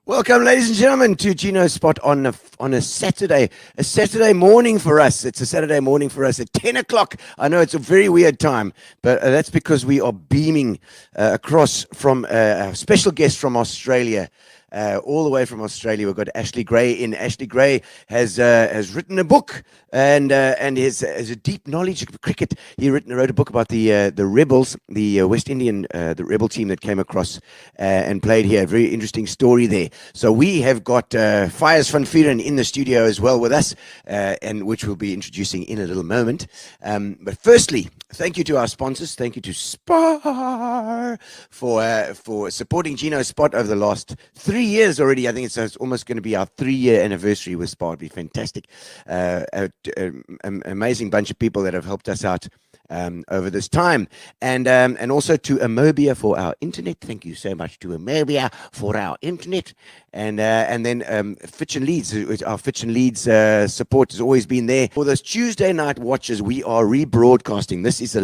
Welcome, ladies and gentlemen, to Gino's Spot on a Saturday morning for us. It's a Saturday morning for us at 10 o'clock. I know it's a very weird time, but that's because we are beaming across from a special guest from Australia. All the way from Australia, we've got Ashley Gray in. Ashley Gray has written a book and has a deep knowledge of cricket. He wrote a book about the Rebels, the West Indian the Rebel team that came across and played here. A very interesting story there. So we have got Fires van Vuuren in the studio as well with us, and which we'll be introducing in a little moment. But firstly, thank you to our sponsors. Thank you to Spar for supporting Gino's Spot over the last 3 years already. I think it's almost going to be our 3-year anniversary with Spar. It'll be fantastic. An amazing bunch of people that have helped us out over this time, and also to Amobia for our internet. Thank you so much to Amobia for our internet, and then Fitch and Leeds. Our Fitch and Leeds support has always been there for those Tuesday night watches. We are rebroadcasting. This is a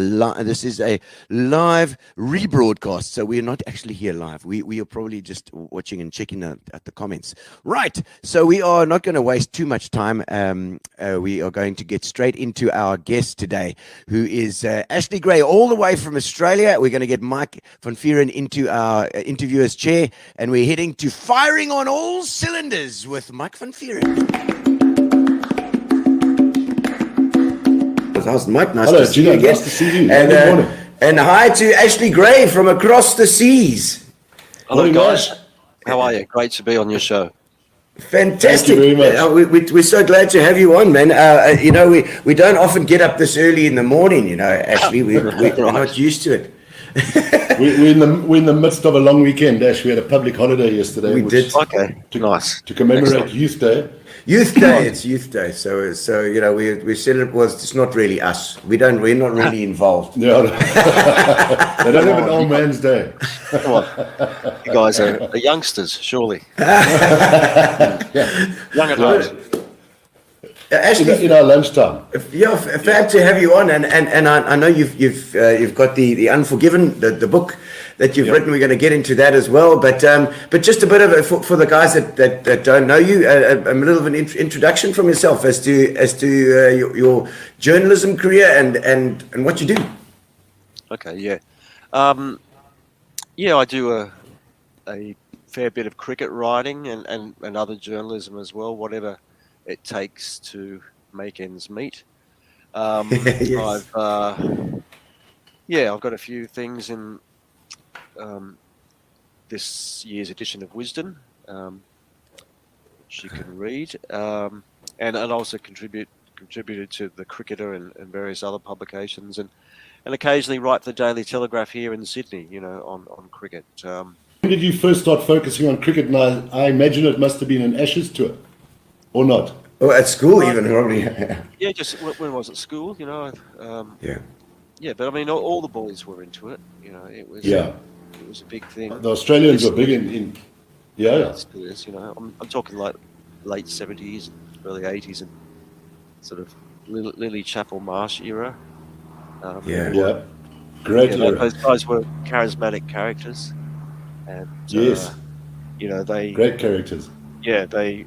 live rebroadcast, so we're not actually here live. We are probably just watching and checking at the comments. Right. So we are not going to waste too much time. We are going to get straight into our guest today, who is Ashley Gray, all the way from Australia. We're going to get Mike van Vuuren into our interviewer's chair, and we're heading to Firing on All Cylinders with Mike van Vuuren. How's Mike? Nice to see you again. Nice to see you. And hi to Ashley Gray from across the seas. Hello, guys. How are you? Great to be on your show. Fantastic. Thank you very much. We're so glad to have you on, man. We don't often get up this early in the morning, Ashley. We're not used to it. we're in the midst of a long weekend, Ash. We had a public holiday yesterday. We did. Okay, nice. To commemorate Excellent. Youth Day. Youth Day. It's Youth Day. So we said it was. It's not really us. We're not really involved. No. They don't have an old man's day. Come on. You guys are youngsters, surely. Young adults. Ashley, In our lunchtime. yeah, fab to have you on, and I know you've got the Unforgiven, the book that you've written. We're going to get into that as well, but just a bit of for the guys that don't know you, a little of an introduction from yourself as to your journalism career and what you do. Okay, yeah. I do a fair bit of cricket writing and other journalism as well, whatever it takes to make ends meet. Yes. I've got a few things in this year's edition of Wisdom, which you can read, and also contributed to the Cricketer and various other publications, and occasionally write the Daily Telegraph here in Sydney, on cricket. When did you first start focusing on cricket? And I imagine it must have been an Ashes tour, or not? Oh, at school even, probably. Yeah, just when I was at school, Yeah, but I mean, all the boys were into it. It was a big thing. The Australians were big in It still is, I'm talking like late 70s, early 80s, and sort of Lily Chapel Marsh era. Great era. Those guys were charismatic characters, and they great characters. Yeah, they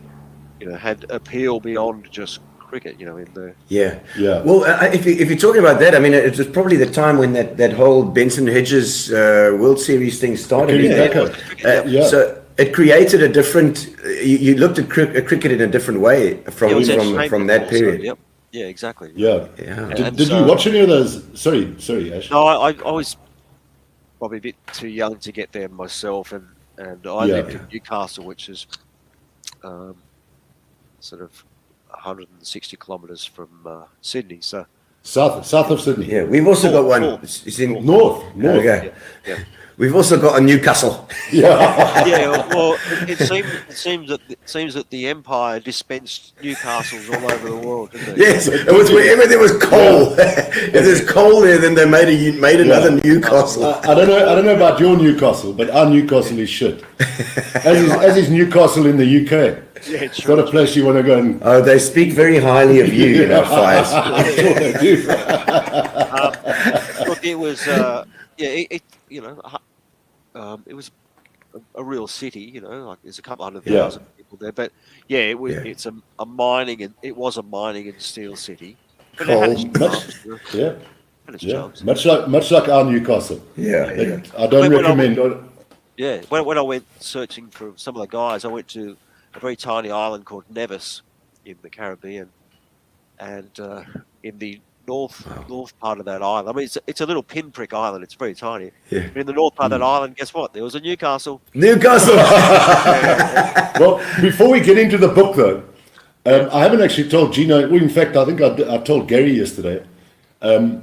had appeal beyond just cricket. In the Well, if you're talking about that, I mean, it was probably the time when that whole Benson Hedges World Series thing started. So it created a different. You looked at cricket in a different way from that period. Yep. Yeah, exactly. Yeah. Did you watch any of those? Sorry, Ash. No, I was probably a bit too young to get there myself, and I lived in Newcastle, which is sort of 160 kilometres from Sydney. So South of Sydney. Yeah, we've also got one. North. It's in North. Okay. Yeah. We've also got a Newcastle. Yeah. Yeah, well, it seems that the Empire dispensed Newcastles all over the world, didn't it? Yes, it was wherever there was coal. If there's coal there, then they made another Newcastle. I don't know about your Newcastle, but our Newcastle is shit. As is Newcastle in the UK. Yeah, It's not a place you want to go and. Oh, they speak very highly of you, you know, Fires. I'm sure they do. Look, it was, it was a real city, you know, like there's a couple 100,000 people there, but yeah, it was. Yeah. It's a mining and steel city. But Coal. it had its charms, you know, Yeah. had its Yeah. charms. Much like our Newcastle. Yeah. I don't recommend. Yeah, when I went searching for some of the guys, I went to a very tiny island called Nevis in the Caribbean, and in the north part of that island, I mean, it's a little pinprick island. It's very tiny. Yeah. But in the north part of that island, guess what? There was a Newcastle. Newcastle. Well, before we get into the book, though, I haven't actually told Gino. Well, in fact, I think I told Gary yesterday. I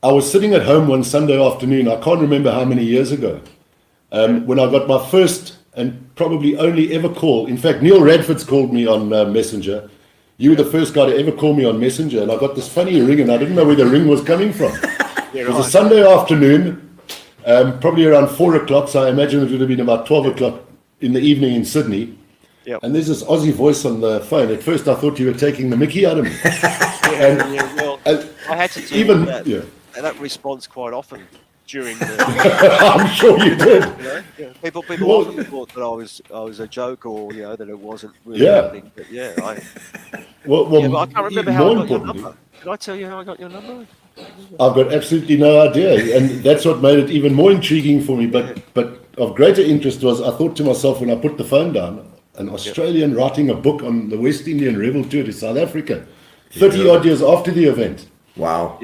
was sitting at home one Sunday afternoon. I can't remember how many years ago. When I got my first and probably only ever call. In fact, Neil Radford's called me on Messenger. You were the first guy to ever call me on Messenger, and I got this funny ring, and I didn't know where the ring was coming from. It was a Sunday afternoon, probably around 4 o'clock, so I imagine it would have been about 12 o'clock in the evening in Sydney. Yep. And there's this Aussie voice on the phone. At first, I thought you were taking the mickey out of me. Well, I had to deal with that response quite often during the. I'm sure you did. You know? People often thought that I was a joke, or that it wasn't really happening. But but I can't remember how I got your number. Did I tell you how I got your number? I've got absolutely no idea, and that's what made it even more intriguing for me. But of greater interest was, I thought to myself when I put the phone down, an Australian writing a book on the West Indian rebel tour to South Africa, 30 odd years after the event. Wow.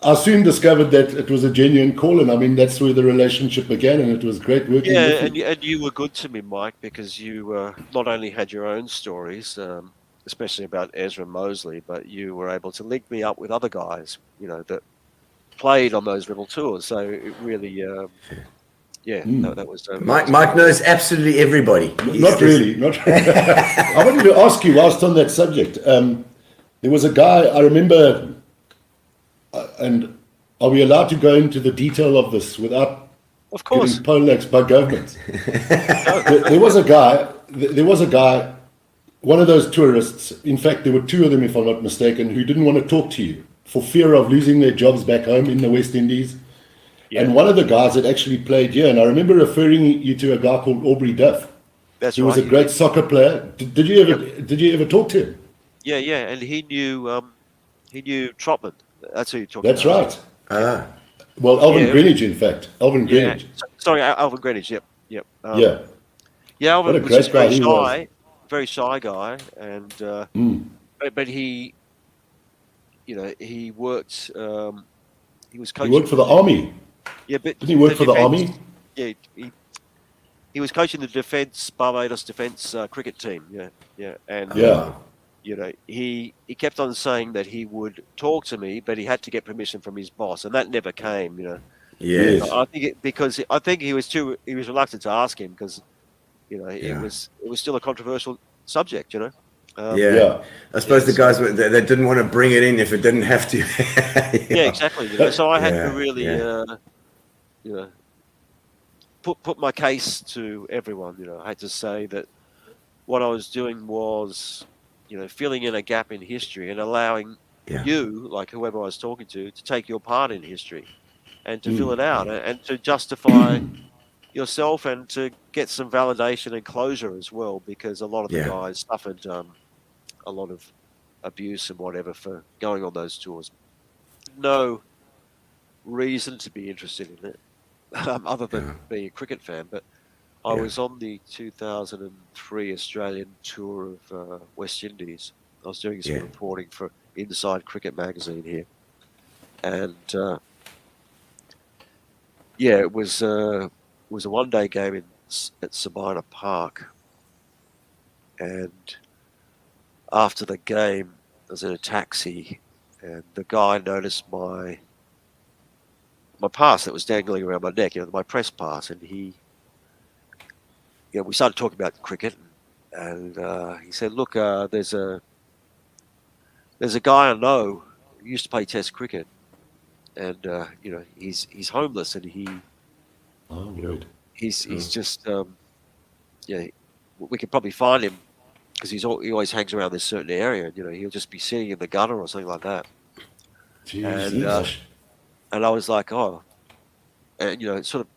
I soon discovered that it was a genuine call, and I mean that's where the relationship began, and it was great working with you. And you were good to me, Mike, because you not only had your own stories, especially about Ezra Mosley, but you were able to link me up with other guys, that played on those rebel tours. So it really, that was. Mike knows absolutely everybody. Not really. I wanted to ask you, whilst on that subject, there was a guy I remember. And are we allowed to go into the detail of this without getting poleaxed by government? There was a guy, one of those tourists, in fact, there were two of them, if I'm not mistaken, who didn't want to talk to you for fear of losing their jobs back home in the West Indies. Yeah. And one of the guys had actually played here, and I remember referring you to a guy called Aubrey Duff. He was a great soccer player. Did you ever talk to him? Yeah, and he knew Trotman. That's who you're talking That's about. Right. Well, Alvin Greenwich, in fact. Alvin Greenwich. Sorry, Alvin Greenwich. Yep. What Alvin a was great just guy very shy guy, and but he, he worked. He was coaching. He worked for the army. Yeah, but didn't he work for the army? Yeah, he was coaching the Barbados defence cricket team. Yeah, and he kept on saying that he would talk to me, but he had to get permission from his boss, and that never came. Yes. I think he was reluctant to ask him because, it was still a controversial subject. I suppose the guys they didn't want to bring it in if it didn't have to. Yeah, exactly. So I had to really, put my case to everyone. I had to say that what I was doing was, filling in a gap in history and allowing you, like whoever I was talking to take your part in history and to fill it out and to justify yourself and to get some validation and closure as well, because a lot of the guys suffered a lot of abuse and whatever for going on those tours. No reason to be interested in it other than being a cricket fan, but I was on the 2003 Australian tour of West Indies. I was doing some reporting for Inside Cricket magazine here, and it was a one-day game at Sabina Park, and after the game, I was in a taxi, and the guy noticed my pass that was dangling around my neck, my press pass, and we started talking about cricket, and he said, "Look, there's a guy I know who used to play Test cricket, and he's homeless, and he's just we could probably find him because he always hangs around this certain area, and he'll just be sitting in the gutter or something like that." And I was like, oh, and it sort of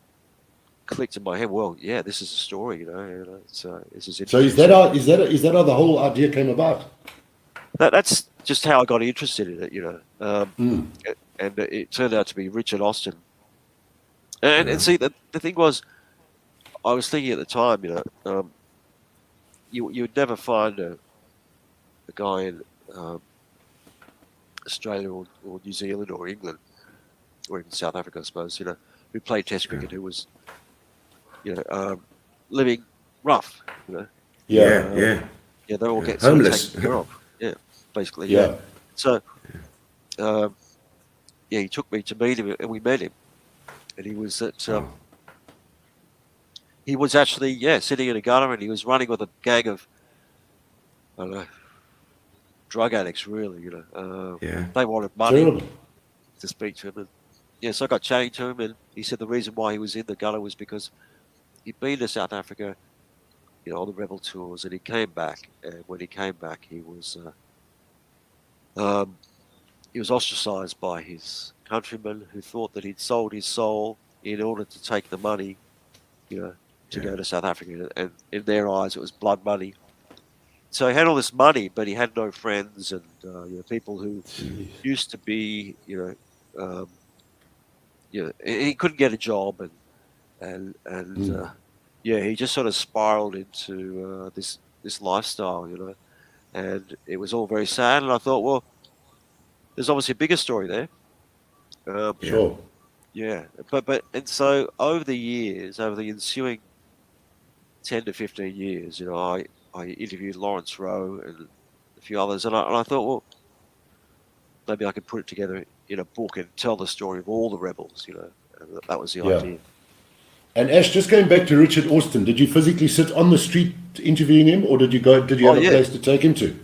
clicked in my head. Well, yeah, this is a story, this is interesting. So is that how the whole idea came about? That's just how I got interested in it, and it turned out to be Richard Austin. And see, the thing was, I was thinking at the time, you would never find a guy in Australia or New Zealand or England or even South Africa, I suppose, who played Test cricket, who was, living rough, Yeah. They all get homeless. Taken care of. Yeah, basically. Yeah. So, he took me to meet him, and we met him, and he was at. He was actually sitting in a gutter, and he was running with a gang of, I don't know, drug addicts. Really, they wanted money to speak to him, and so I got chatting to him, and he said the reason why he was in the gutter was because he'd been to South Africa, on the rebel tours, and he came back, and when he came back, he was ostracized by his countrymen who thought that he'd sold his soul in order to take the money, to go to South Africa, and in their eyes it was blood money. So he had all this money, but he had no friends, and people who used to be, he couldn't get a job, and he just sort of spiraled into this lifestyle, and it was all very sad. And I thought, well, there's obviously a bigger story there. Sure. Yeah, but so over the ensuing 10 to 15 years, I interviewed Lawrence Rowe and a few others, and I thought, well, maybe I could put it together in a book and tell the story of all the rebels, and that was the idea. And Ash, just going back to Richard Austin, did you physically sit on the street interviewing him, or did you have a place to take him to?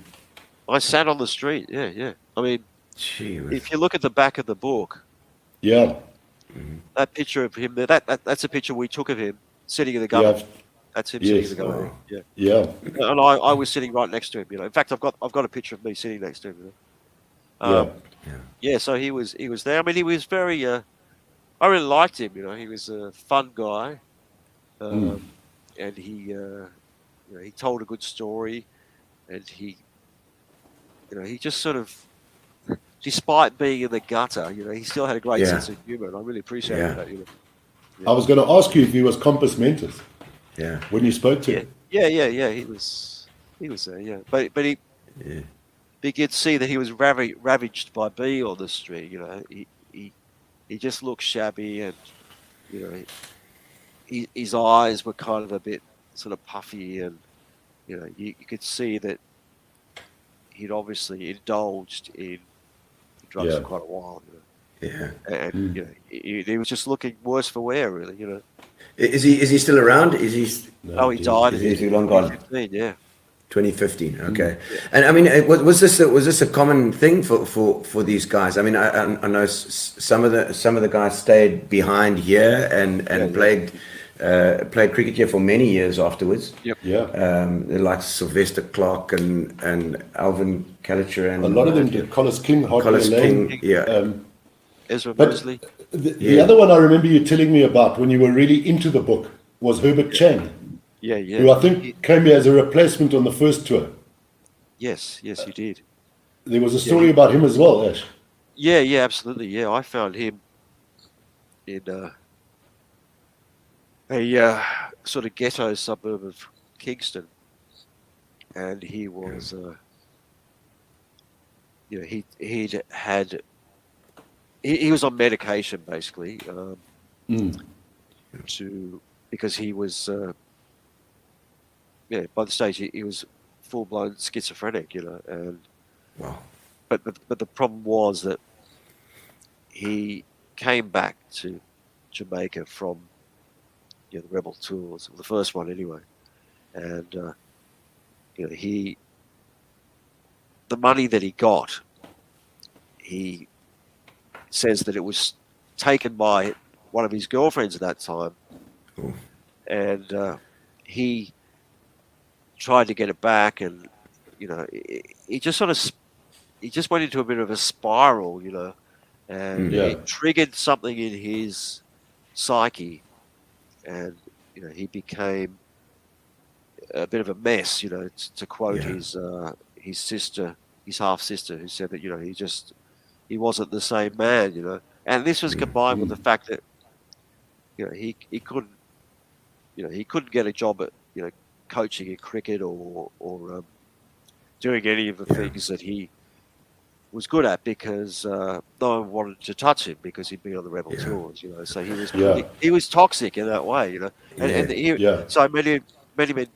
I sat on the street, yeah. I mean, if you look at the back of the book, that picture of him there, that's a picture we took of him sitting in the gutter. Yeah. That's him sitting in the gutter. Yeah. And I was sitting right next to him. In fact, I've got a picture of me sitting next to him. So he was there. I mean, he was very. I really liked him. He was a fun guy, and he told a good story, and he just sort of, despite being in the gutter, he still had a great sense of humor, and I really appreciated that. I was going to ask you if he was compos mentis. Yeah. When you spoke to him. Yeah. He was there. Yeah, but he. Yeah. You could see that he was ravaged by being on the street. He just looked shabby, and his eyes were kind of a bit sort of puffy, and you could see that he'd obviously indulged in drugs for quite a while. And he was just looking worse for wear, really. Is he still around? Is he? No, he died. Is he long gone? 2015, 2015. Okay. And I mean, was this a common thing for these guys? I mean, I know some of the guys stayed behind here and played cricket here for many years afterwards. Yep. Yeah. Like Sylvester Clark and Alvin Calitcher, and a lot of them did. Collis King, Ezra Mosley. The other one I remember you telling me about when you were really into the book was Herbert Chang. Yeah. Who I think came here as a replacement on the first tour. Yes, he did. There was a story about him as well, Ash. Yeah, absolutely. Yeah, I found him in a sort of ghetto suburb of Kingston, and he was, he was on medication basically, because he was, by the stage he was full-blown schizophrenic, you know. And Wow. but the problem was that he came back to Jamaica from the rebel tours, the first one anyway, and the money that he got, he says that it was taken by one of his girlfriends at that time, Cool. and he tried to get it back, and he just went into a bit of a spiral, and it triggered something in his psyche, and he became a bit of a mess, to quote his sister, his half sister, who said that he wasn't the same man, and this was combined with the fact that he couldn't get a job at coaching in cricket or doing any of the things that he was good at, because no one wanted to touch him because he'd been on the rebel tours, so he was toxic in that way, so I met him in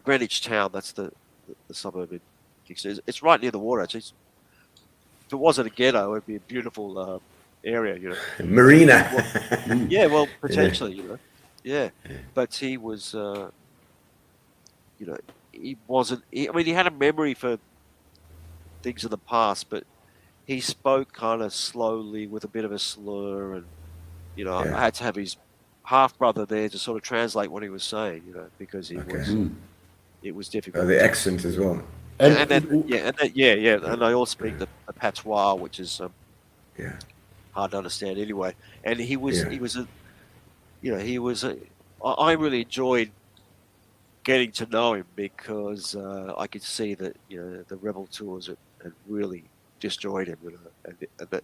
Greenwich Town. That's the suburb in Kingston. It's right near the water, actually. If it wasn't a ghetto, it'd be a beautiful area, Marina. Well, potentially, but he was he wasn't, he had a memory for things in the past, but he spoke kind of slowly with a bit of a slur, and I had to have his half brother there to sort of translate what he was saying, because it was difficult. Oh, the accent as well. And I also speak the patois, which is hard to understand anyway. And I really enjoyed getting to know him, because I could see that the rebel tours had really destroyed him, and that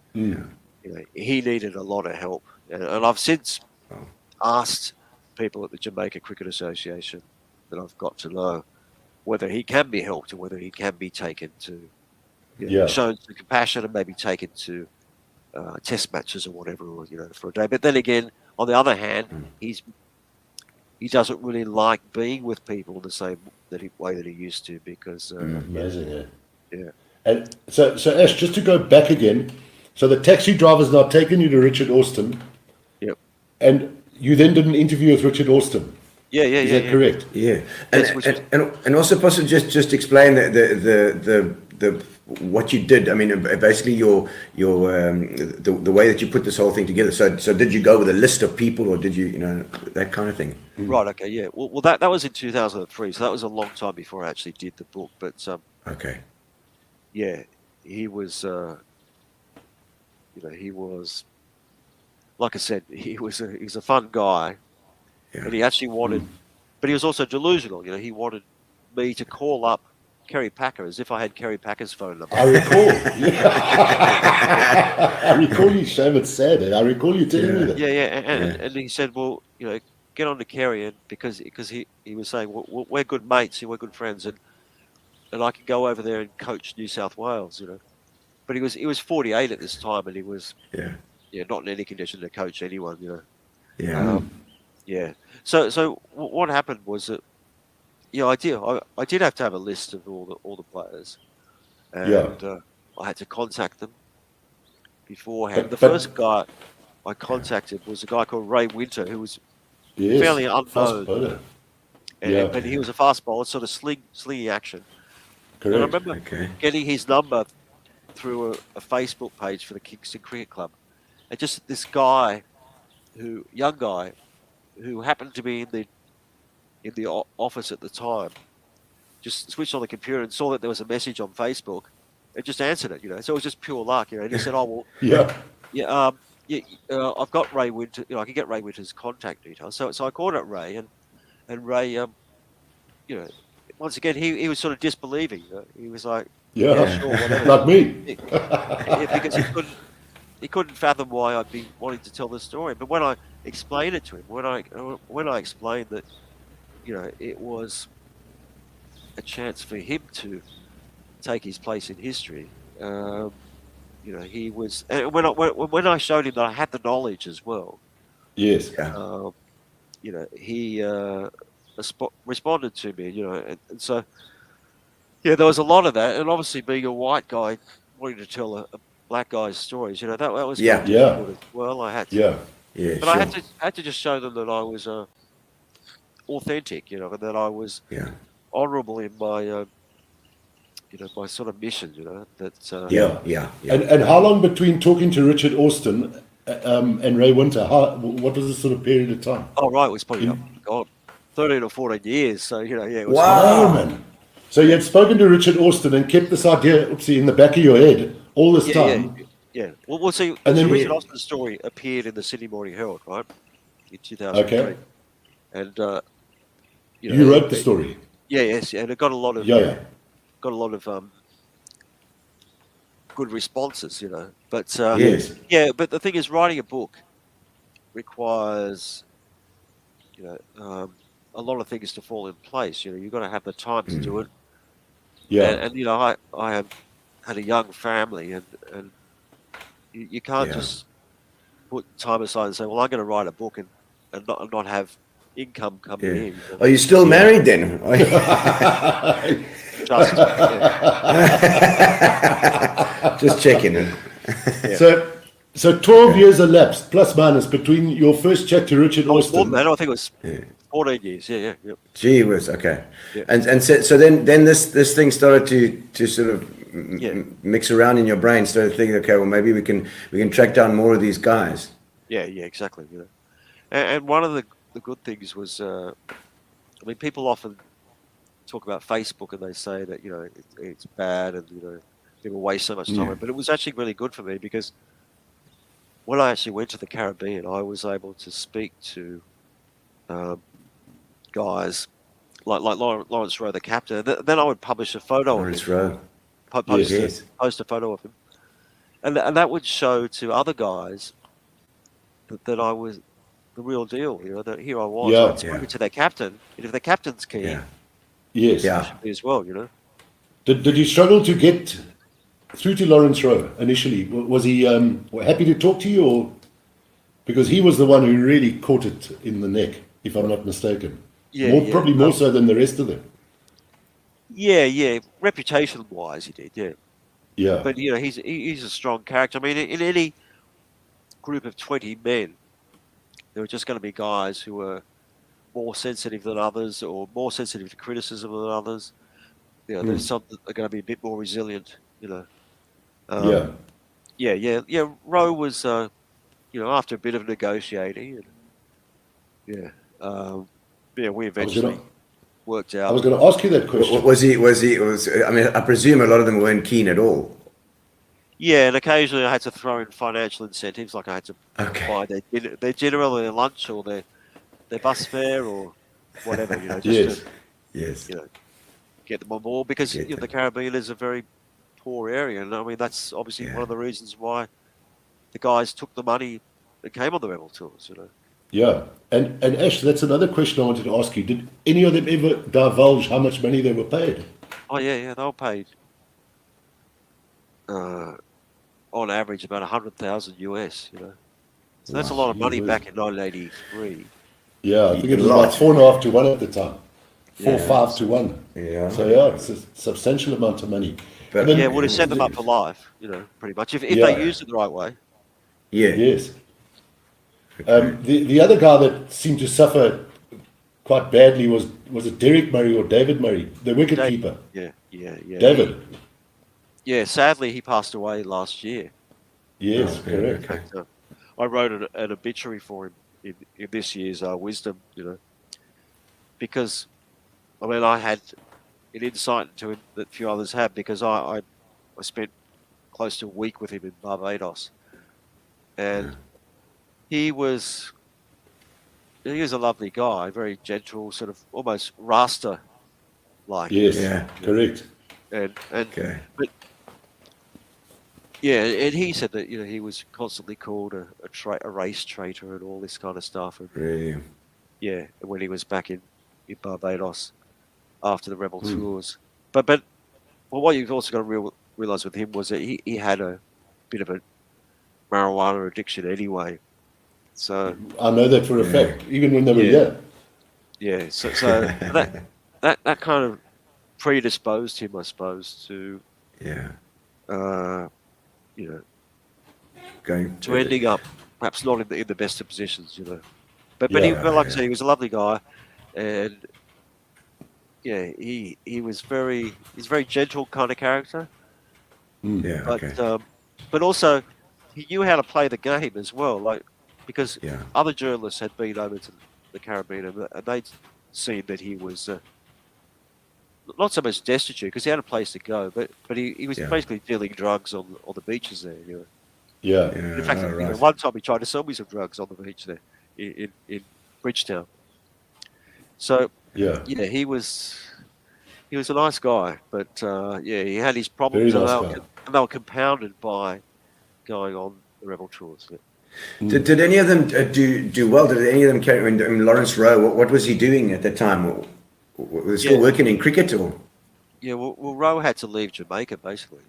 he needed a lot of help. And I've since asked people at the Jamaica Cricket Association that I've got to know whether he can be helped, or whether he can be taken to shown some compassion and maybe taken to test matches or whatever, or for a day. But then again, on the other hand, he doesn't really like being with people the same way that he used to, because amazing, yeah. And so Ash, just to go back again, so the taxi driver's now taken you to Richard Austin. Yep. And you then did an interview with Richard Austin. Is that correct? Yeah. And also possibly just explain the what you did. I mean, basically the way that you put this whole thing together. So did you go with a list of people, or did you that kind of thing? Right. Okay. Yeah. Well, that was in 2003. So that was a long time before I actually did the book. But okay. Yeah, he was. He was. Like I said, he's a fun guy, and he actually wanted, but he was also delusional. He wanted me to call up Kerry Packer as if I had Kerry Packer's phone number. I recall. I recall you, Shame, it's sad. I recall you telling me that. And he said, well, get on to Kerry, and because he was saying, well, we're good mates, we're good friends, and I could go over there and coach New South Wales, But he was 48 at this time, and he was not in any condition to coach anyone, So what happened was that I did have to have a list of all the players, and I had to contact them beforehand. The first guy I contacted was a guy called Ray Winter, who was fairly unknown, but he was a fast bowler, sort of slingy action. Correct. And I remember getting his number through a Facebook page for the Kingston Cricket Club, and just this young guy, who happened to be in the office at the time, just switched on the computer and saw that there was a message on Facebook, and just answered it. So it was just pure luck. And he said, "Oh well, I've got Ray Winter. I can get Ray Winter's contact details." So I called up Ray, and Ray, once again he was sort of disbelieving. He was like, "Sure, whatever." Like me. Because he couldn't fathom why I'd be wanting to tell this story. But when I explained it to him, when I explained that, it was a chance for him to take his place in history, he was. And when I showed him that I had the knowledge as well, yes, he responded to me, and so Yeah, there was a lot of that, and obviously being a white guy wanting to tell a black guy's stories, that was Yeah. very difficult as well. I had to, Yeah. Yeah, but sure. I had to just show them that I was authentic, and that I was Yeah. honourable in my my sort of mission, that Yeah. And how long between talking to Richard Austin and Ray Winter? What was the sort of period of time? Oh, right, it was probably, God, 13 or 14 years. So, it was. Wow. Oh, man. So you had spoken to Richard Austin and kept this idea, oopsie, in the back of your head all this time. Yeah. Well, see, And so then Richard Austin's story appeared in the Sydney Morning Herald, right, in 2003. Okay. And, You wrote the story. Yes, and it got a lot of, Yeah. good responses, But, Yes. yeah, but the thing is, writing a book requires, a lot of things to fall in place. You've got to have the time to do it. Yeah. And I have had a young family, and you can't just put time aside and say, well, I'm going to write a book and not have income coming in. Are you still married then? Just, Just checking in. So 12 years elapsed, plus minus, between your first chat to Richard More than Austin. that, I think it was 14 years. Yeah. Gee whiz, okay. Yeah. And so then this thing started to sort of mix around in your brain, started thinking, okay, well, maybe we can track down more of these guys. Yeah, exactly. And one of the good things was, people often talk about Facebook and they say that, it's bad and, people waste so much time. But it was actually really good for me, because when I actually went to the Caribbean, I was able to speak to guys like Lawrence Rowe, the captain. Then I would publish a photo Lawrence of him. Rowe. Post a photo of him. And that would show to other guys that I was the real deal, that here I was. Yeah. I'd spoken to their captain, and if the captain's keen, Yes. I should be as well, Did you struggle to get through to Lawrence Rowe initially? Was he happy to talk to you, or because he was the one who really caught it in the neck, if I'm not mistaken? Probably more so than the rest of them. Yeah. Reputation-wise, he did, yeah. Yeah. But he's a strong character. I mean, in any group of 20 men, there are just going to be guys who are more sensitive than others, or more sensitive to criticism than others. There's some that are going to be a bit more resilient. Yeah. Rowe was, after a bit of negotiating, and we eventually worked out. I was going to ask you that question. Was he? I mean, I presume a lot of them weren't keen at all. Yeah, and occasionally I had to throw in financial incentives, like I had to buy their dinner or their lunch or their bus fare or whatever, just to get them on board, because the Caribbean is a very poor area, and I mean that's obviously one of the reasons why the guys took the money that came on the rebel tours. Yeah, and Ash, that's another question I wanted to ask you. Did any of them ever divulge how much money they were paid? Oh yeah, they were paid on average about $100,000 US. So that's a lot of money back in 1983. Yeah, I think it was about 4.5 to 1 at the time. 4-5 to 1. Yeah. So it's a substantial amount of money. But would have set them up for life, pretty much, if they used it the right way. Yeah. Yes. The other guy that seemed to suffer quite badly was it Derek Murray or David Murray, the wicketkeeper? Yeah. David. Yeah, sadly he passed away last year. Yes, correct. Okay. I wrote an obituary for him in this year's Wisdom, because I mean I had an insight into him that few others have, because I spent close to a week with him in Barbados, and he was a lovely guy, very gentle, sort of almost Rasta like. Yes, correct. And and he said that he was constantly called a race traitor and all this kind of stuff. And, Really? Yeah, when he was back in Barbados after the rebel tours. But what you've also got to realize with him was that he had a bit of a marijuana addiction anyway. So I know that for a fact, even when they were here. Yeah, so that kind of predisposed him, I suppose, to you know, Going to ending up perhaps not in the best of positions, you know. But like I said, he was a lovely guy, and he's very gentle kind of character. Yeah. But Okay. but also he knew how to play the game as well, like because Yeah. other journalists had been over to the Caribbean and they'd seen that he was not so much destitute because he had a place to go, but he was basically dealing drugs on the beaches there. You know. Yeah. In fact, one time he tried to sell me some drugs on the beach there in Bridgetown. So he was a nice guy, but he had his problems, Very nice guy. and they were compounded by going on the rebel tours. Yeah. Did any of them do well? Did any of them carry? I mean, Lawrence Rowe, what was he doing at that time? Was he still working in cricket or? Yeah, well, Rowe had to leave Jamaica basically.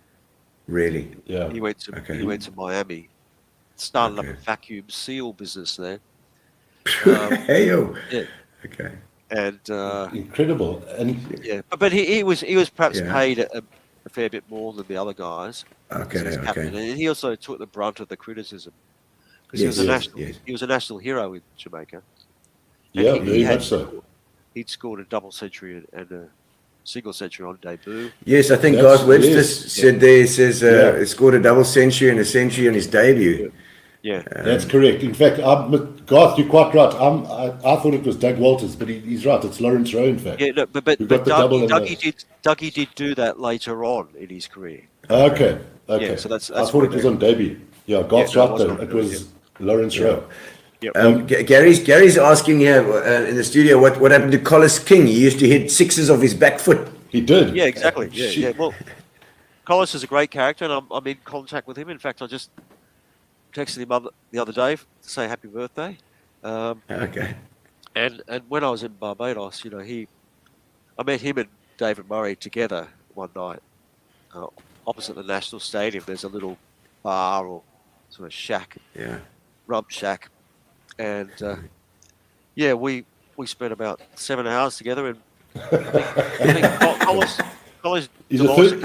Really? Yeah. He went to Miami, started up a vacuum seal business there. Hey yo. Yeah. Okay. And incredible. And but he was perhaps paid a fair bit more than the other guys. Okay. And he also took the brunt of the criticism because he was a national hero in Jamaica. And very much so. He'd scored a double century and a single century on debut. Yes, I think Garth Webster said there. He says he scored a double century and a century on his debut. Yeah, that's correct. In fact, Garth, you're quite right. I thought it was Doug Walters, but he's right. It's Lawrence Rowe, in fact. Yeah, no, but Dougie did do that later on in his career. Okay. Yeah, so that's I thought it was on debut. Yeah, Garth's right though. It was Lawrence Rowe. Yep. Gary's asking here in the studio what happened to Collis King. He used to hit sixes of his back foot. He did. Yeah, exactly. Yeah. Well, Collis is a great character, and I'm in contact with him. In fact, I just texted him the other day to say happy birthday. Okay. And when I was in Barbados, I met him and David Murray together one night opposite the National Stadium. There's a little bar or sort of shack, rum shack, and we spent about 7 hours together. And I think Collis demolished a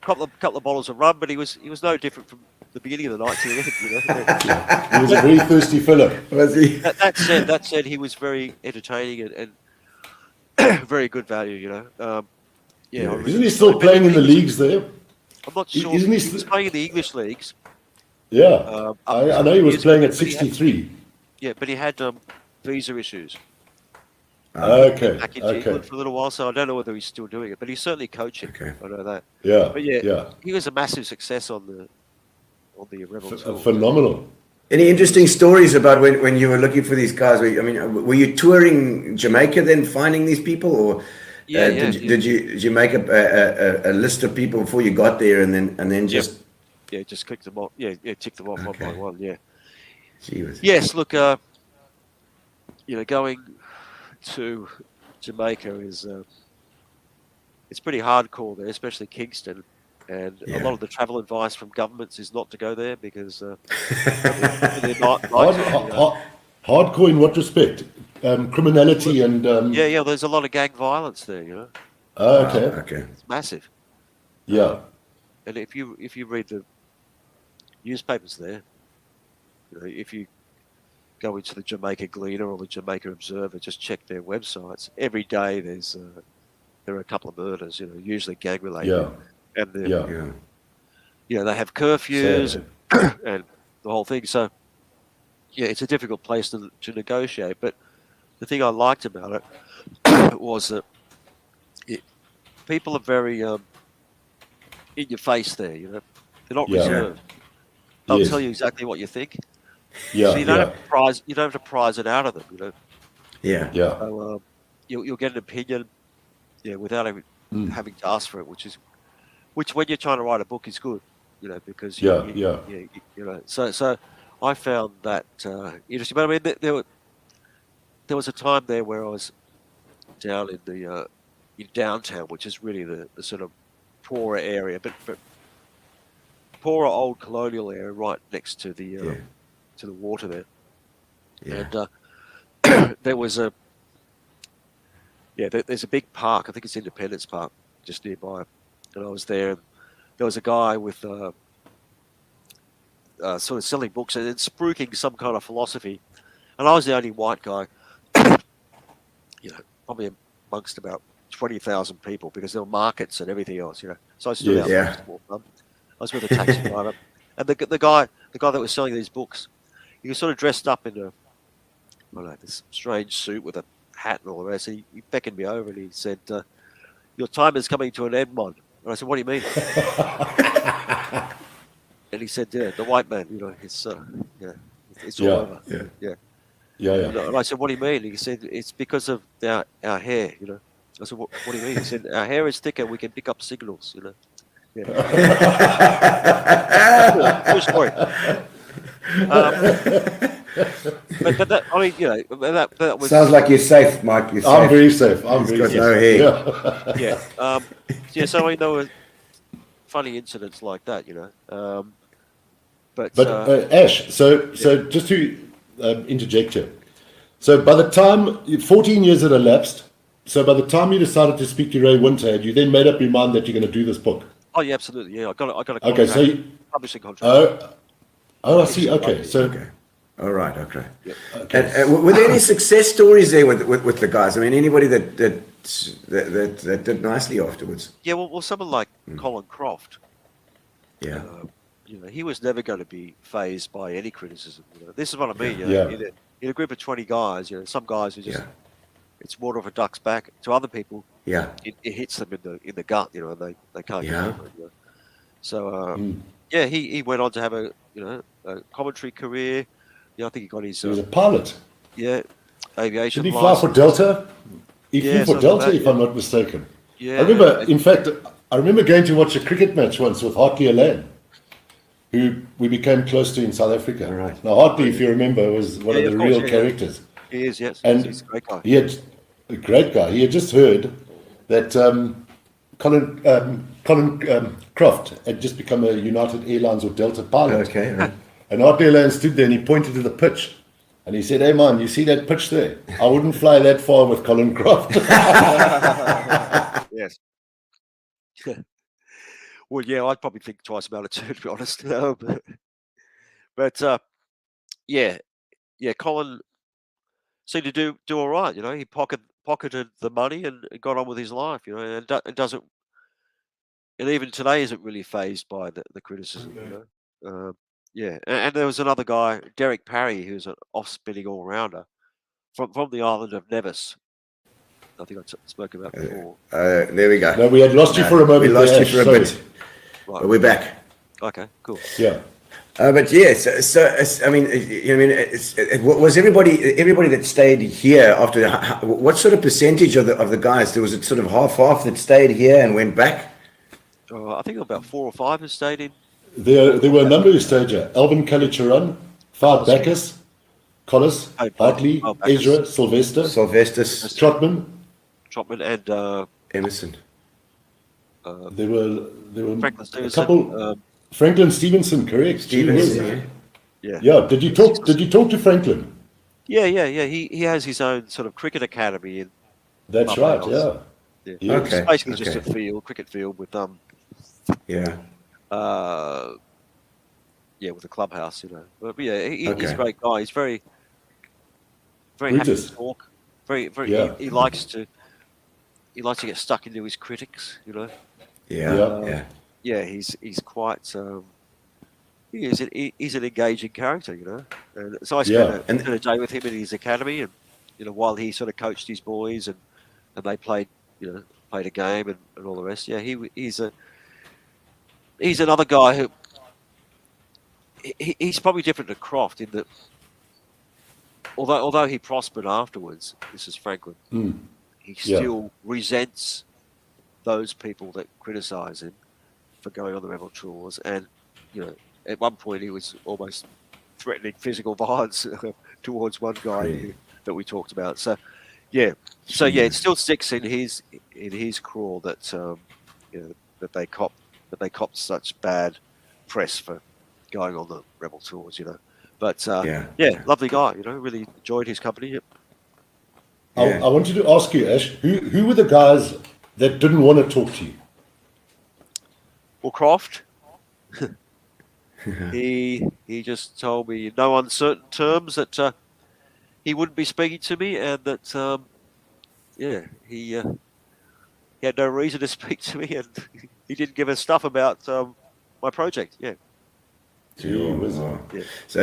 couple of bottles of rum, but he was no different from the beginning of the night to the end. He was a very thirsty fellow. Was he? That said, he was very entertaining and very good value. Isn't he still playing in the leagues there? I'm not sure. He was playing in the English leagues. Yeah, I know he was playing at 63. But he had visa issues. Okay. Back in England for a little while, so I don't know whether he's still doing it, but he's certainly coaching. Okay. I know that. Yeah. But he was a massive success on the Rebel Tour. Phenomenal. Any interesting stories about when you were looking for these guys? Were you touring Jamaica then, finding these people, or did you make a list of people before you got there, and then just just click them off. Tick them off one by one. Yeah. Jeez. Yes. Look, going to Jamaica is it's pretty hardcore there, especially Kingston. And a lot of the travel advice from governments is not to go there because they're not hardcore in what respect? Criminality and there's a lot of gang violence there. Okay. It's massive. Yeah. And if you read the newspapers there, if you go into the Jamaica Gleaner or the Jamaica Observer, just check their websites. Every day there are a couple of murders, usually gang related. Yeah. And they have curfews and the whole thing. So, it's a difficult place to negotiate. But the thing I liked about it was that people are very in your face there. They're not reserved. They'll tell you exactly what you think. Yeah. So you don't have to prize it out of them. Yeah. Yeah. So you'll get an opinion, without having to ask for it, which when you're trying to write a book is good, because So I found that interesting. But I mean, there was a time there where I was down in downtown, which is really the sort of poorer area, but poorer old colonial area right next to the water there. Yeah. And there was Yeah, there's a big park. I think it's Independence Park just nearby, and I was there. And there was a guy with sort of selling books and spruiking some kind of philosophy, and I was the only white guy, probably amongst about 20,000 people because there were markets and everything else, So I stood out. Yeah. I was with a taxi driver, and the guy that was selling these books, he was sort of dressed up in this strange suit with a hat and all the rest. He beckoned me over and he said, "Your time is coming to an end, Mon." And I said, "What do you mean?" And he said, "Yeah, the white man, it's all over." Yeah. And I said, "What do you mean?" He said, "It's because of our hair, I said, "What do you mean?" He said, "Our hair is thicker. We can pick up signals, Yeah. True story. But that, I mean, that was. Sounds like you're safe, Mike. You're safe. I'm very safe. He's got no hair. Yeah. So I mean, there were funny incidents like that, But Ash, so just to interject here. So by the time 14 years had elapsed, so by the time you decided to speak to Ray Winter, had you then made up your mind that you're going to do this book? Oh yeah, absolutely. Yeah, I got a contract, okay, so publishing contract. I see. Okay, so okay. All right. Okay. Yeah. And, were there any success stories there with the guys? I mean, anybody that did nicely afterwards? Yeah. Well, someone like Colin Croft. Yeah. He was never going to be fazed by any criticism. This is what I mean. In a group of 20 guys, some guys are just it's water off a duck's back. To other people, it hits them in the gut, and they can't get over it. So he went on to have a commentary career. I think he got his. He was a pilot. Yeah, aviation. Did he fly for Delta? He flew for Delta, if I'm not mistaken. Yeah. I remember, in fact, going to watch a cricket match once with Hartley Alan, who we became close to in South Africa. Right. Now, Hartley, if you remember, was one of the real characters. He is, yes. And he's a great guy. He had a great guy. He had just heard that Colin Croft had just become a United Airlines or Delta pilot. Okay. Right. And Hartley Alan stood there and he pointed to the pitch. And he said, "Hey, man, you see that pitch there? I wouldn't fly that far with Colin Croft." Yes. Well, yeah, I'd probably think twice about it too, to be honest. But Colin seemed to do all right. He pocketed the money and got on with his life. And doesn't, and even today isn't really fazed by the criticism. And there was another guy, Derek Parry, who's an off-spinning all-rounder from the island of Nevis. I think I spoke about before. There we go. No, we had lost you for a moment. We lost you for a bit. Right. But we're back. Okay, cool. Yeah. But yes, I mean, was everybody that stayed here after? What sort of percentage of the guys? Was it sort of half that stayed here and went back? I think about 4 or 5 have stayed in. There were a number who stayed here. Alvin Kalicharan, Fard Backus, Collis, Hartley, Ezra, Sylvester, Trotman, and Emerson. There were Franklin a Stevenson, couple. Franklin Stevenson, correct? Stevenson, yeah. Did you talk to Franklin? Yeah. He has his own sort of cricket academy in. That's right. Yeah. It's basically just a cricket field with with a clubhouse, But he's a great guy. He's very happy to talk. Very. He likes to get stuck into his critics, He's quite. He's an engaging character, And so I spent a day with him in his academy, and while he sort of coached his boys, and they played a game and all the rest. Yeah, he's another guy who. He's probably different to Croft in that, although he prospered afterwards, this is Franklin. He still resents those people that criticize him for going on the rebel tours, and at one point he was almost threatening physical violence towards one guy that we talked about. So it still sticks in his craw that that they copped such bad press for going on the rebel tours, But lovely guy, really enjoyed his company. I wanted to ask you, Ash, who were the guys that didn't want to talk to you? Well, Croft, he just told me in no uncertain terms that he wouldn't be speaking to me, and that he had no reason to speak to me, and he didn't give a stuff about my project. Yeah. Yeah. So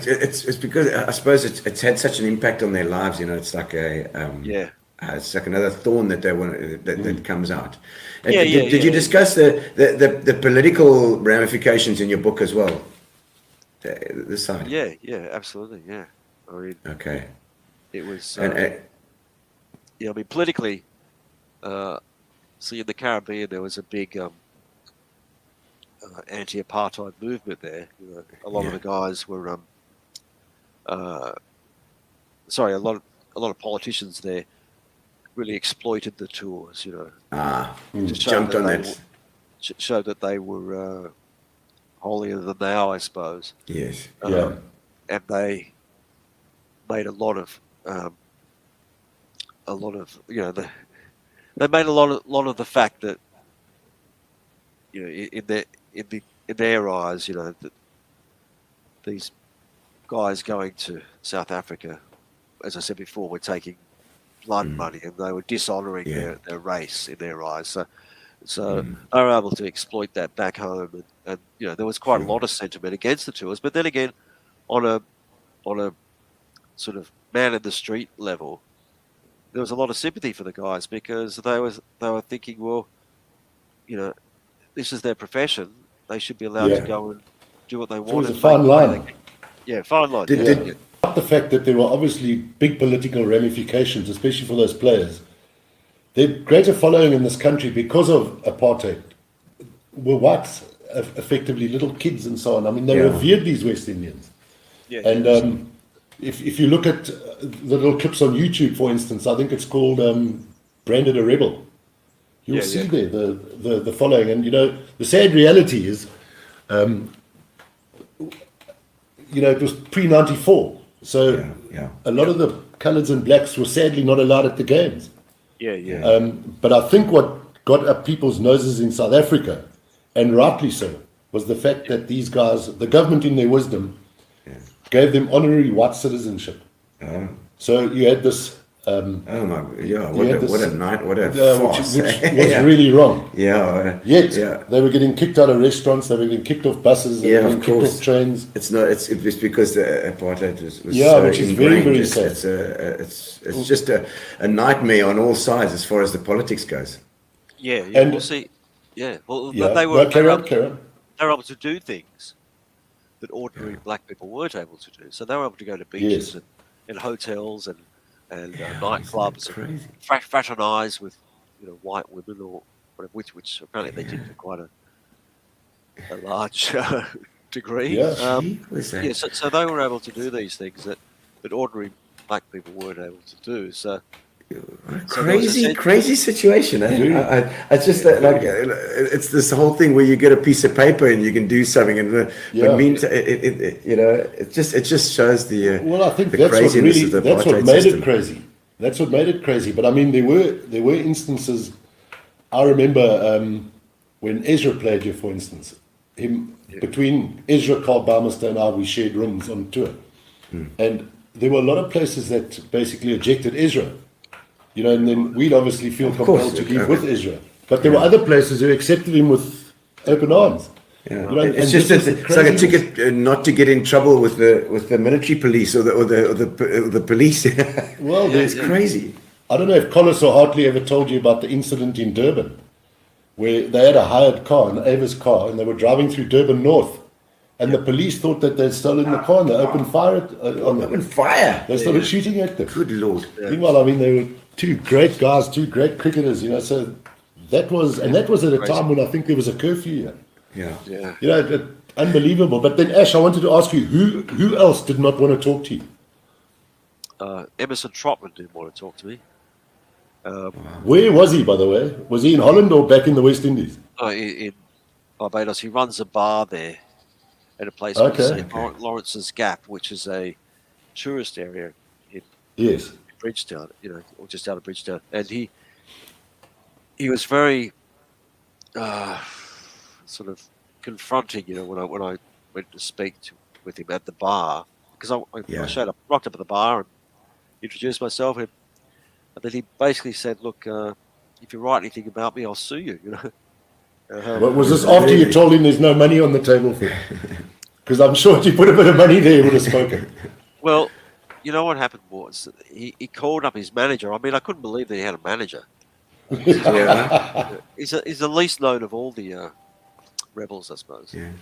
it's because I suppose it's had such an impact on their lives. You know, it's like it's like another thorn that they want that comes out. And did you discuss the political ramifications in your book as well? The side. Yeah, absolutely. Yeah, I mean, okay. It was. I mean, politically, see, in the Caribbean there was a big anti-apartheid movement there. You know, a lot of the guys were, a lot of politicians there really exploited the tours. You know, jumped on that. Showed that they were holier than thou, I suppose. Yes. And they made a lot of you know, they made a lot of the fact that, you know, in their eyes, you know, that these guys going to South Africa, as I said before, were taking blood money, and they were dishonouring their race in their eyes. So they were able to exploit that back home, and you know, there was quite a lot of sentiment against the tours. But then again, on a sort of man in the street level, there was a lot of sympathy for the guys, because they were thinking, well, you know, this is their profession; they should be allowed to go and do what they want. It was a fine line. Fine line. The fact that there were obviously big political ramifications, especially for those players. Their greater following in this country because of apartheid were whites, effectively little kids and so on. I mean, they revered these West Indians. And if you look at the little clips on YouTube, for instance, I think it's called Branded a Rebel. You'll see there the following. And, you know, the sad reality is, you know, it was pre-94. So a lot of the coloureds and blacks were sadly not allowed at the games. But I think what got up people's noses in South Africa, and rightly so, was the fact that these guys, the government in their wisdom, gave them honorary white citizenship. So you had this... what a night, what a farce. Which was really wrong. Yet they were getting kicked out of restaurants, they were getting kicked off buses, they were getting kicked off trains. It's because the apartheid was so which is very, very sad. It's just a nightmare on all sides as far as the politics goes. And we'll see. They were able to do things that ordinary black people weren't able to do. So they were able to go to beaches and hotels and nightclubs, and fraternise with, you know, white women or whatever, which apparently they did for quite a large degree. So they were able to do these things that ordinary black people weren't able to do. So crazy situation. It's just that, like, it's this whole thing where you get a piece of paper and you can do something, and you know, it just shows the I think the craziness of the that's what apartheid made system. it crazy. That's what made it crazy. But I mean, there were instances. I remember when Ezra played here, for instance, between Ezra, Carl Baumister and I, we shared rooms on tour, and there were a lot of places that basically ejected Ezra. You know, and then we'd obviously feel compelled to leave with Ezra. But there were other places who accepted him with open arms. You know, it's just it's like a ticket not to get in trouble with the military police or the police. Well, it's crazy. I don't know if Collis or Hartley ever told you about the incident in Durban, where they had a hired car, an Avis car, and they were driving through Durban North, and the police thought that they'd stolen the car, and they opened fire on them. They started shooting at them. Good Lord. Meanwhile, I mean, they were two great guys, two great cricketers, you know, so that was at a time when I think there was a curfew here. You know, unbelievable. But then, Ash, I wanted to ask you, who else did not want to talk to you? Emerson Trotman didn't want to talk to me. Where was he, by the way? Was he in Holland or back in the West Indies? In Barbados. He runs a bar there at a place called St. Lawrence's Gap, which is a tourist area in Bridgetown, or just out of Bridgetown, and he was very sort of confronting, when I went to speak with him at the bar, because I showed up, rocked up at the bar and introduced myself, and then he basically said, "Look, if you write anything about me, I'll sue you." What was this after you told him there's no money on the table for? Because I'm sure if you put a bit of money there, he would have spoken. Well, what happened was he called up his manager. I mean, I couldn't believe that he had a manager. He's the least known of all the rebels, I suppose. Yeah.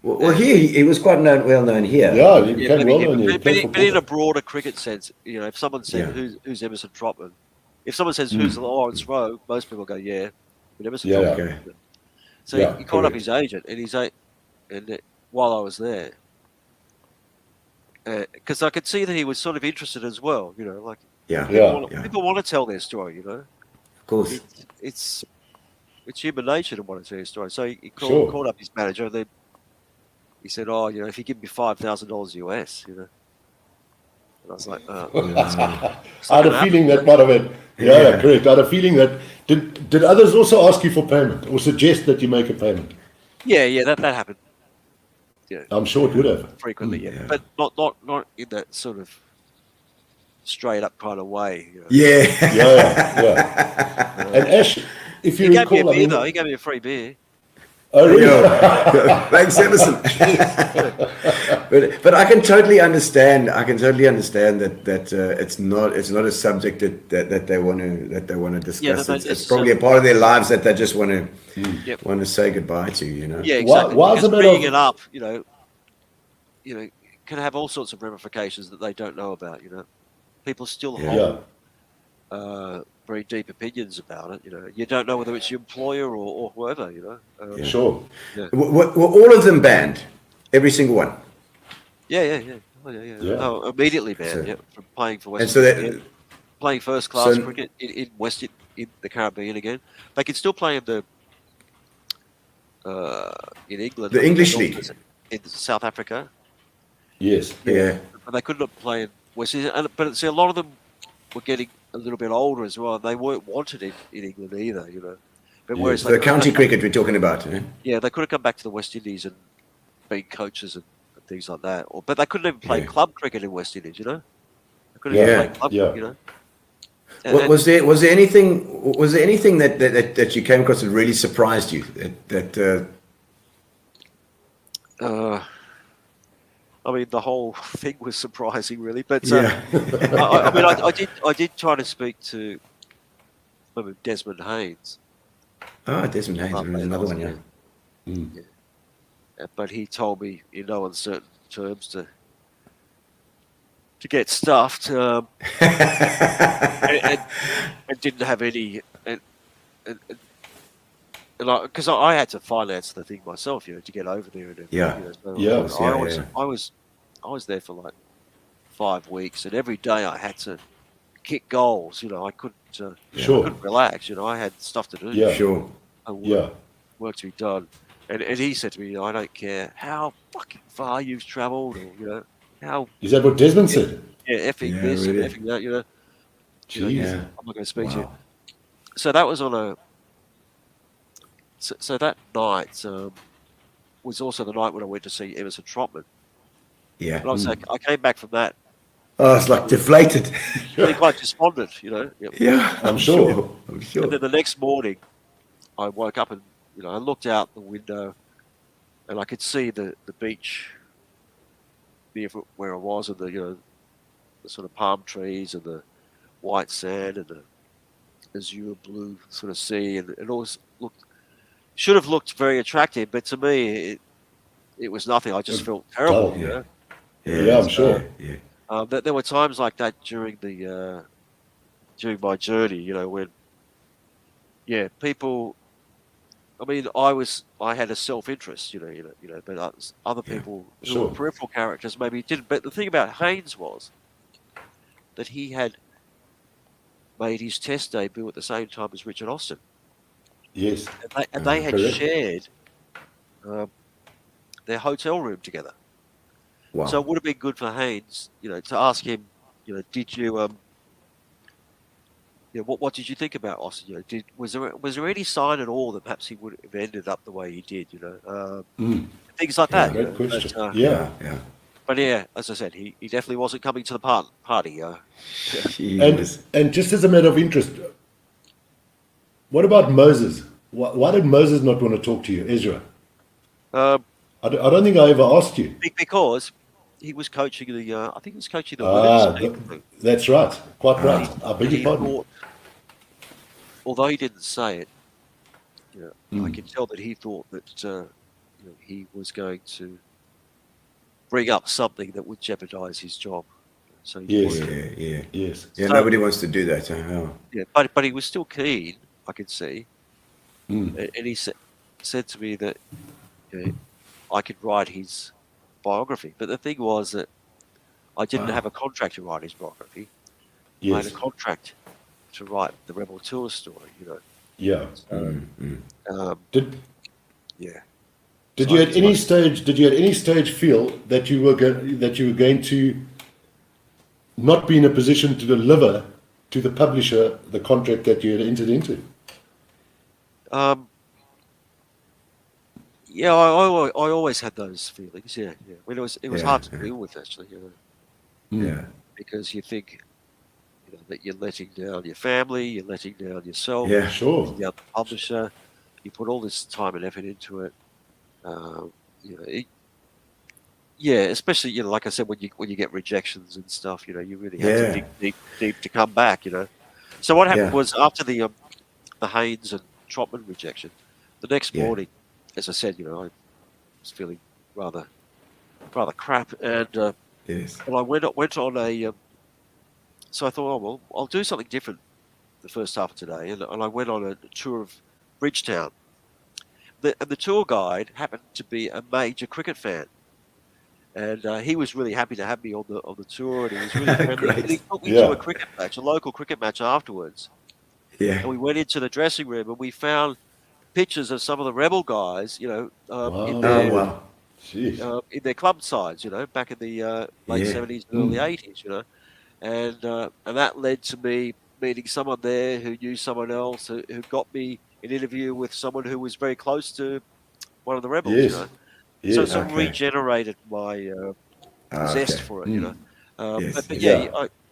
Well, he was quite well known here. Yeah, he became well known here. But in a broader cricket sense, if someone said who's Emerson Trotman, if someone says who's Lawrence Rowe, most people go but Emerson Trotman. Okay. So he called up his agent, and while I was there, because I could see that he was sort of interested as well. People want to tell their story. Of course. It's human nature to want to tell your story. So he called up his manager, and then he said, "Oh, if you give me $5,000 US, And I was like, I had a feeling that part of it. Yeah, correct. I had a feeling that did others also ask you for payment or suggest that you make a payment? Yeah, that happened. Yeah, I'm sure it would have frequently, but not in that sort of straight up kind of way. Yeah. And Ash, if you gave me recall, a beer though. He gave me a free beer. Oh, really? Thanks, Emerson. but I can totally understand. That it's not a subject that they want to discuss. It's probably a part of their lives that they just want to say goodbye to. Yeah, exactly. Why is bringing it up? Can have all sorts of ramifications that they don't know about. People still hold very deep opinions about it. You don't know whether it's your employer or whoever. Sure. Yeah. Were all of them banned? Every single one? Yeah. Oh, immediately banned. From playing for West. And playing first class cricket in the Caribbean again. They can still play in England. The English League in South Africa. Yes. Yeah. But they couldn't play in West Indies. But see, a lot of them were getting a little bit older as well. They weren't wanted in England either. But whereas the county cricket we're talking about. Yeah, they could have come back to the West Indies and been coaches and things like that. But they couldn't even play club cricket in West Indies. They couldn't even play club. Was there anything that you came across that really surprised you? I mean, the whole thing was surprising, really. But I did try to speak to Desmond Haynes. Oh, Desmond Haynes, another one, But he told me in no uncertain terms to get stuffed, and didn't have any, because I had to finance the thing myself, to get over there. And I was there for like 5 weeks, and every day I had to kick goals. I couldn't relax. I had stuff to do. Yeah, sure. Work to be done. And he said to me, I don't care how fucking far you've travelled, or how. Is that what Desmond said? Yeah, effing this and effing that. I'm not going to speak to you. So that was on a. So that night was also the night when I went to see Emerson Trotman. Yeah. And I came back from that. Oh, it's like deflated. Feeling quite despondent, Yeah, I'm sure. And then the next morning, I woke up and I looked out the window, and I could see the beach near where I was, and the sort of palm trees and the white sand and the azure blue sort of sea, and it always should have looked very attractive, but to me it was nothing. I just felt terrible. I'm sure. There were times like that during my journey, when people. I mean, I had a self-interest, but other people who were peripheral characters maybe didn't. But the thing about Haynes was that he had made his Test debut at the same time as Richard Austin. Yes. And they had shared their hotel room together. Wow. So it would have been good for Haynes, to ask him, did you what did you think about Aussie? Was there any sign at all that perhaps he would have ended up the way he did? Things like that. Great question. But, Yeah. But yeah, as I said, he definitely wasn't coming to the party. And just as a matter of interest, what about Moses? Why did Moses not want to talk to you, Ezra? I don't think I ever asked you. Because he was coaching I think he was coaching the women's team. That's right. Quite right. I beg your pardon. Although he didn't say it, I can tell that he thought that he was going to bring up something that would jeopardize his job. So Yes. Yeah, nobody wants to do that. Yeah, but he was still keen, I could see. And he said to me that I could write his biography. But the thing was that I didn't have a contract to write his biography. Yes. I had a contract to write the Rebel Tour story, Yeah. Did So you at any stage feel that you were going to not be in a position to deliver to the publisher the contract that you had entered into? Yeah, I always had those feelings. Yeah. When it was hard to deal with, actually. Yeah. Because you think that you're letting down your family, you're letting down yourself. Yeah, sure. Letting down the publisher. You put all this time and effort into it. Especially like I said, when you get rejections and stuff, you really have to dig deep to come back. So what happened was after the Haynes and Trotman rejection, the next morning, as I said, I was feeling rather crap, and I went on a. So I thought, oh well, I'll do something different the first half of today, and I went on a tour of Bridgetown. The tour guide happened to be a major cricket fan, and he was really happy to have me on the tour, and he was really friendly. And he took me to a local cricket match afterwards. Yeah. And we went into the dressing room, and we found pictures of some of the Rebel guys, in their club sides, back in the late 70s and early 80s, and that led to me meeting someone there who knew someone else who got me an interview with someone who was very close to one of the Rebels, So it sort of regenerated my zest for it,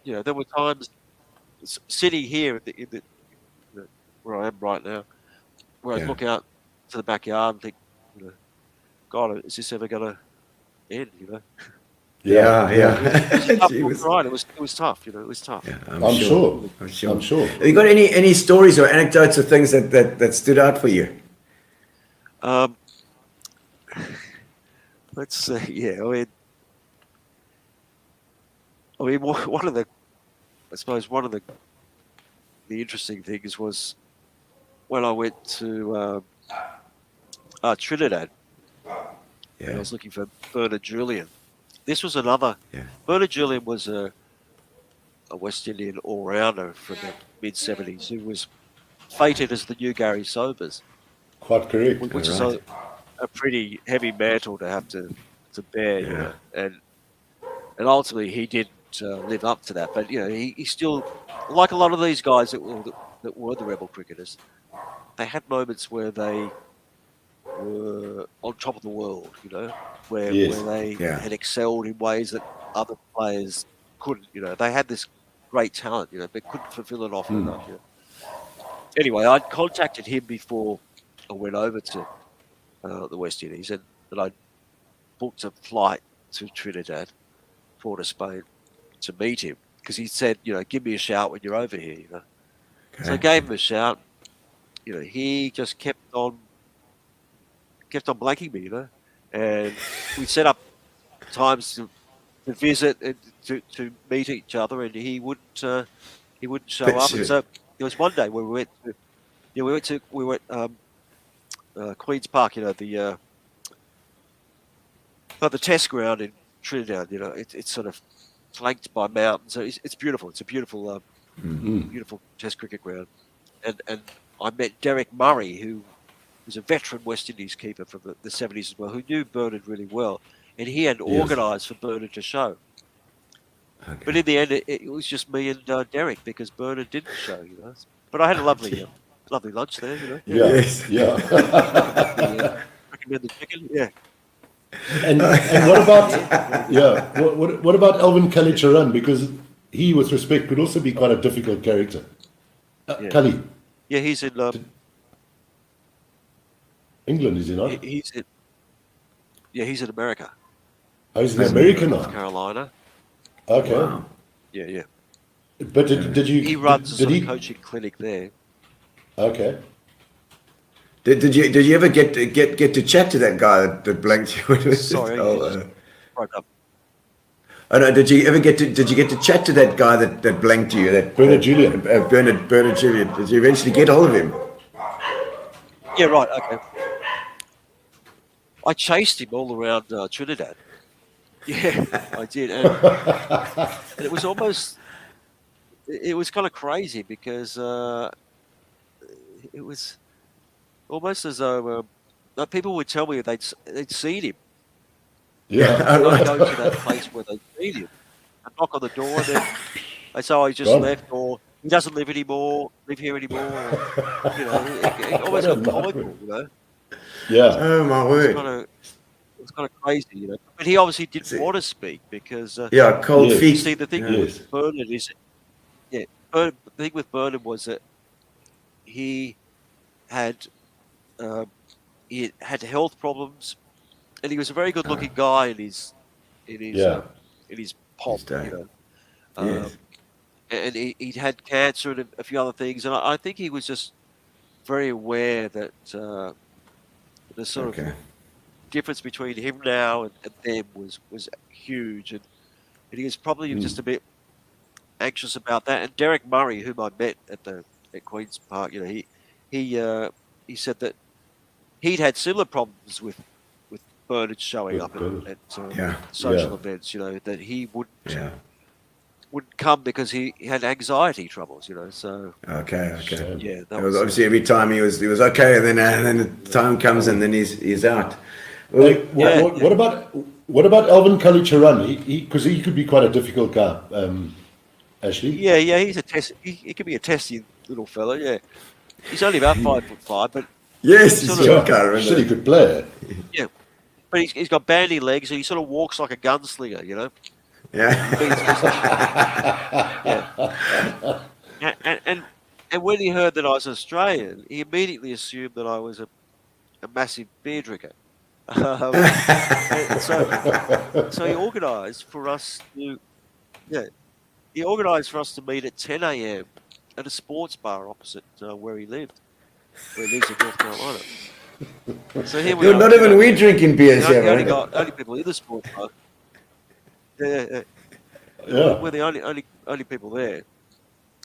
there were times sitting here in where I am right now, where I look out to the backyard and think, God, is this ever going to end? Yeah. It was right. It was tough. It was tough. Yeah, I'm sure. Have you got any stories or anecdotes or things that stood out for you? Let's see. Yeah, I mean, one of the interesting things was when I went to Trinidad. Yeah. I was looking for Bernard Julian. This was another. Yeah. Bernard Julian was a West Indian all-rounder from the mid-70s who was fated as the new Gary Sobers. Quite correct. Which is a pretty heavy mantle to have to bear, and ultimately he didn't live up to that. But he still, like a lot of these guys that were the Rebel cricketers, they had moments where they were on top of the world, where they had excelled in ways that other players couldn't. They had this great talent, but couldn't fulfill it often enough. Anyway, I'd contacted him before I went over to the West Indies, and I booked a flight to Trinidad, Port of Spain, to meet him because he said, give me a shout when you're over here. Okay. So I gave him a shout. He just kept on blanking me, and we set up times to visit and to meet each other, and he wouldn't show up. And so there was one day where we went to Queen's Park, the test ground in Trinidad. It's sort of flanked by mountains, so it's beautiful. It's a beautiful, beautiful test cricket ground, and I met Derek Murray, who was a veteran West Indies keeper from the 70s as well, who knew Bernard really well, and he had organised for Bernard to show. Okay. But in the end, it was just me and Derek because Bernard didn't show, But I had a lovely lunch there, Yeah. Yes. Yeah. Recommend the chicken, yeah. And what about what about Alvin Cully? Because he, with respect, could also be quite a difficult character. Yeah. Cully, Yeah, he's in England, is he not? he's in America. Oh, he's in America North now. Carolina. Okay. Wow. Yeah. But did you? He runs a did sort he? of coaching clinic there. Okay. Did you ever get to chat to that guy that blanked you? Sorry, broke up. Oh no! Did you get to chat to that guy that blanked you? That Bernard Julian. Bernard Julian. Did you eventually get hold of him? Yeah, right. Okay. I chased him all around Trinidad. Yeah, I did, and it was kind of crazy because it was almost as though people would tell me they'd seen him. Yeah. And I'd go to that place where they'd seen him. I'd knock on the door, and then they say, "I just left," or "He doesn't live here anymore." Or, it almost got comical, Yeah. Oh my word! It was kind of crazy, But he obviously didn't want to speak because cold Yes. feet. see, the thing with Bernard is, the thing with Bernard was that he had health problems, and he was a very good-looking guy in his pop, His day. Yes. And he'd had cancer and a few other things, and I think he was just very aware that the sort of difference between him now and them was huge, and he was probably just a bit anxious about that. And Derek Murray, whom I met at Queen's Park, he said that he'd had similar problems with Bernard showing up at social events, that he wouldn't come because he had anxiety troubles, So Okay. yeah, It was obviously every time he was okay, and then the time comes and then he's out. Well, What about Alvin Cully? Because he could be quite a difficult guy. Ashley. Yeah, he's a test. He could be a testy little fella. Yeah, he's only about 5'5", but yes, he's a pretty good player. Yeah, but he's got bandy legs and he sort of walks like a gunslinger, Yeah. And when he heard that I was Australian, he immediately assumed that I was a massive beer drinker. So he organised for us to meet at 10 a.m. at a sports bar opposite where he lives in North Carolina. So here we You're are. not even we drinking beers here, right? Only people in the sports bar. Yeah. We're the only people there.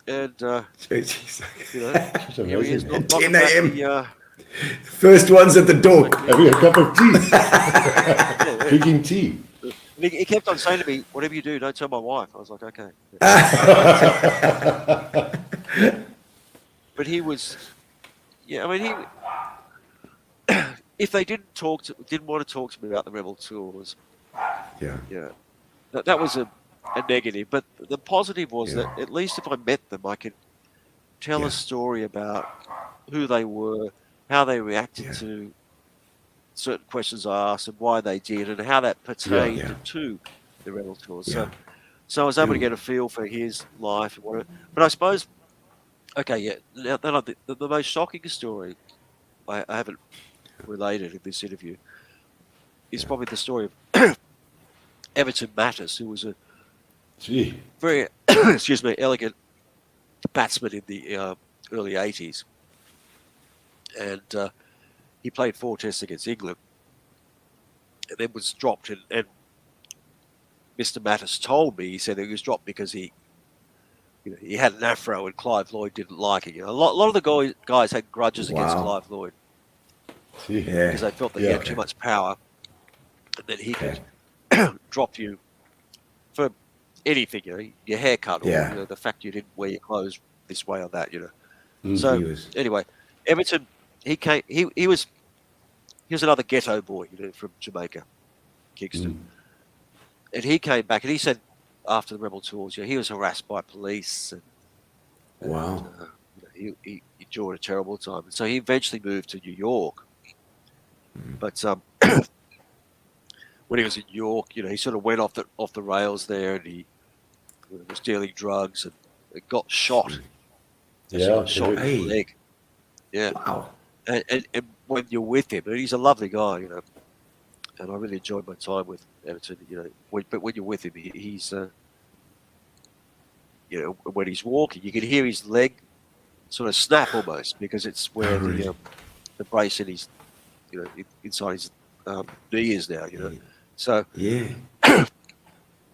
And here he is, 10 a.m. First ones at the door. Having a cup of tea. Drinking tea. He kept on saying to me, "Whatever you do, don't tell my wife." I was like, "Okay." But he was, if they didn't want to talk to me about the Rebel tours, that was a negative. But the positive was that at least if I met them, I could tell a story about who they were, how they reacted to certain questions I asked, and why they did, and how that pertained to the Rebel tours. So I was able to get a feel for his life and whatever. But I suppose, now the most shocking story I haven't related in this interview is probably the story of Everton Mattis, who was a very elegant batsman in the early 80s. And he played 4 tests against England and then was dropped. And Mr. Mattis told me, he said he was dropped because he had an afro and Clive Lloyd didn't like it. A lot of the guys had grudges against Clive Lloyd because they felt that he had too much power and that he could drop you for anything, your haircut or the fact you didn't wear your clothes this way or that, So anyway, Everton, he was another ghetto boy, from Jamaica, Kingston. And he came back and he said after the rebel tours, he was harassed by police. Wow. He endured a terrible time. So he eventually moved to New York. But when he was in New York, he sort of went off the rails there, and he was dealing drugs and got shot. Shot in the leg. Yeah. Wow. And when you're with him, and he's a lovely guy, and I really enjoyed my time with Everton, but when you're with him, he's when he's walking, you can hear his leg sort of snap almost, because it's where the brace in his, inside his knee is now, So yeah,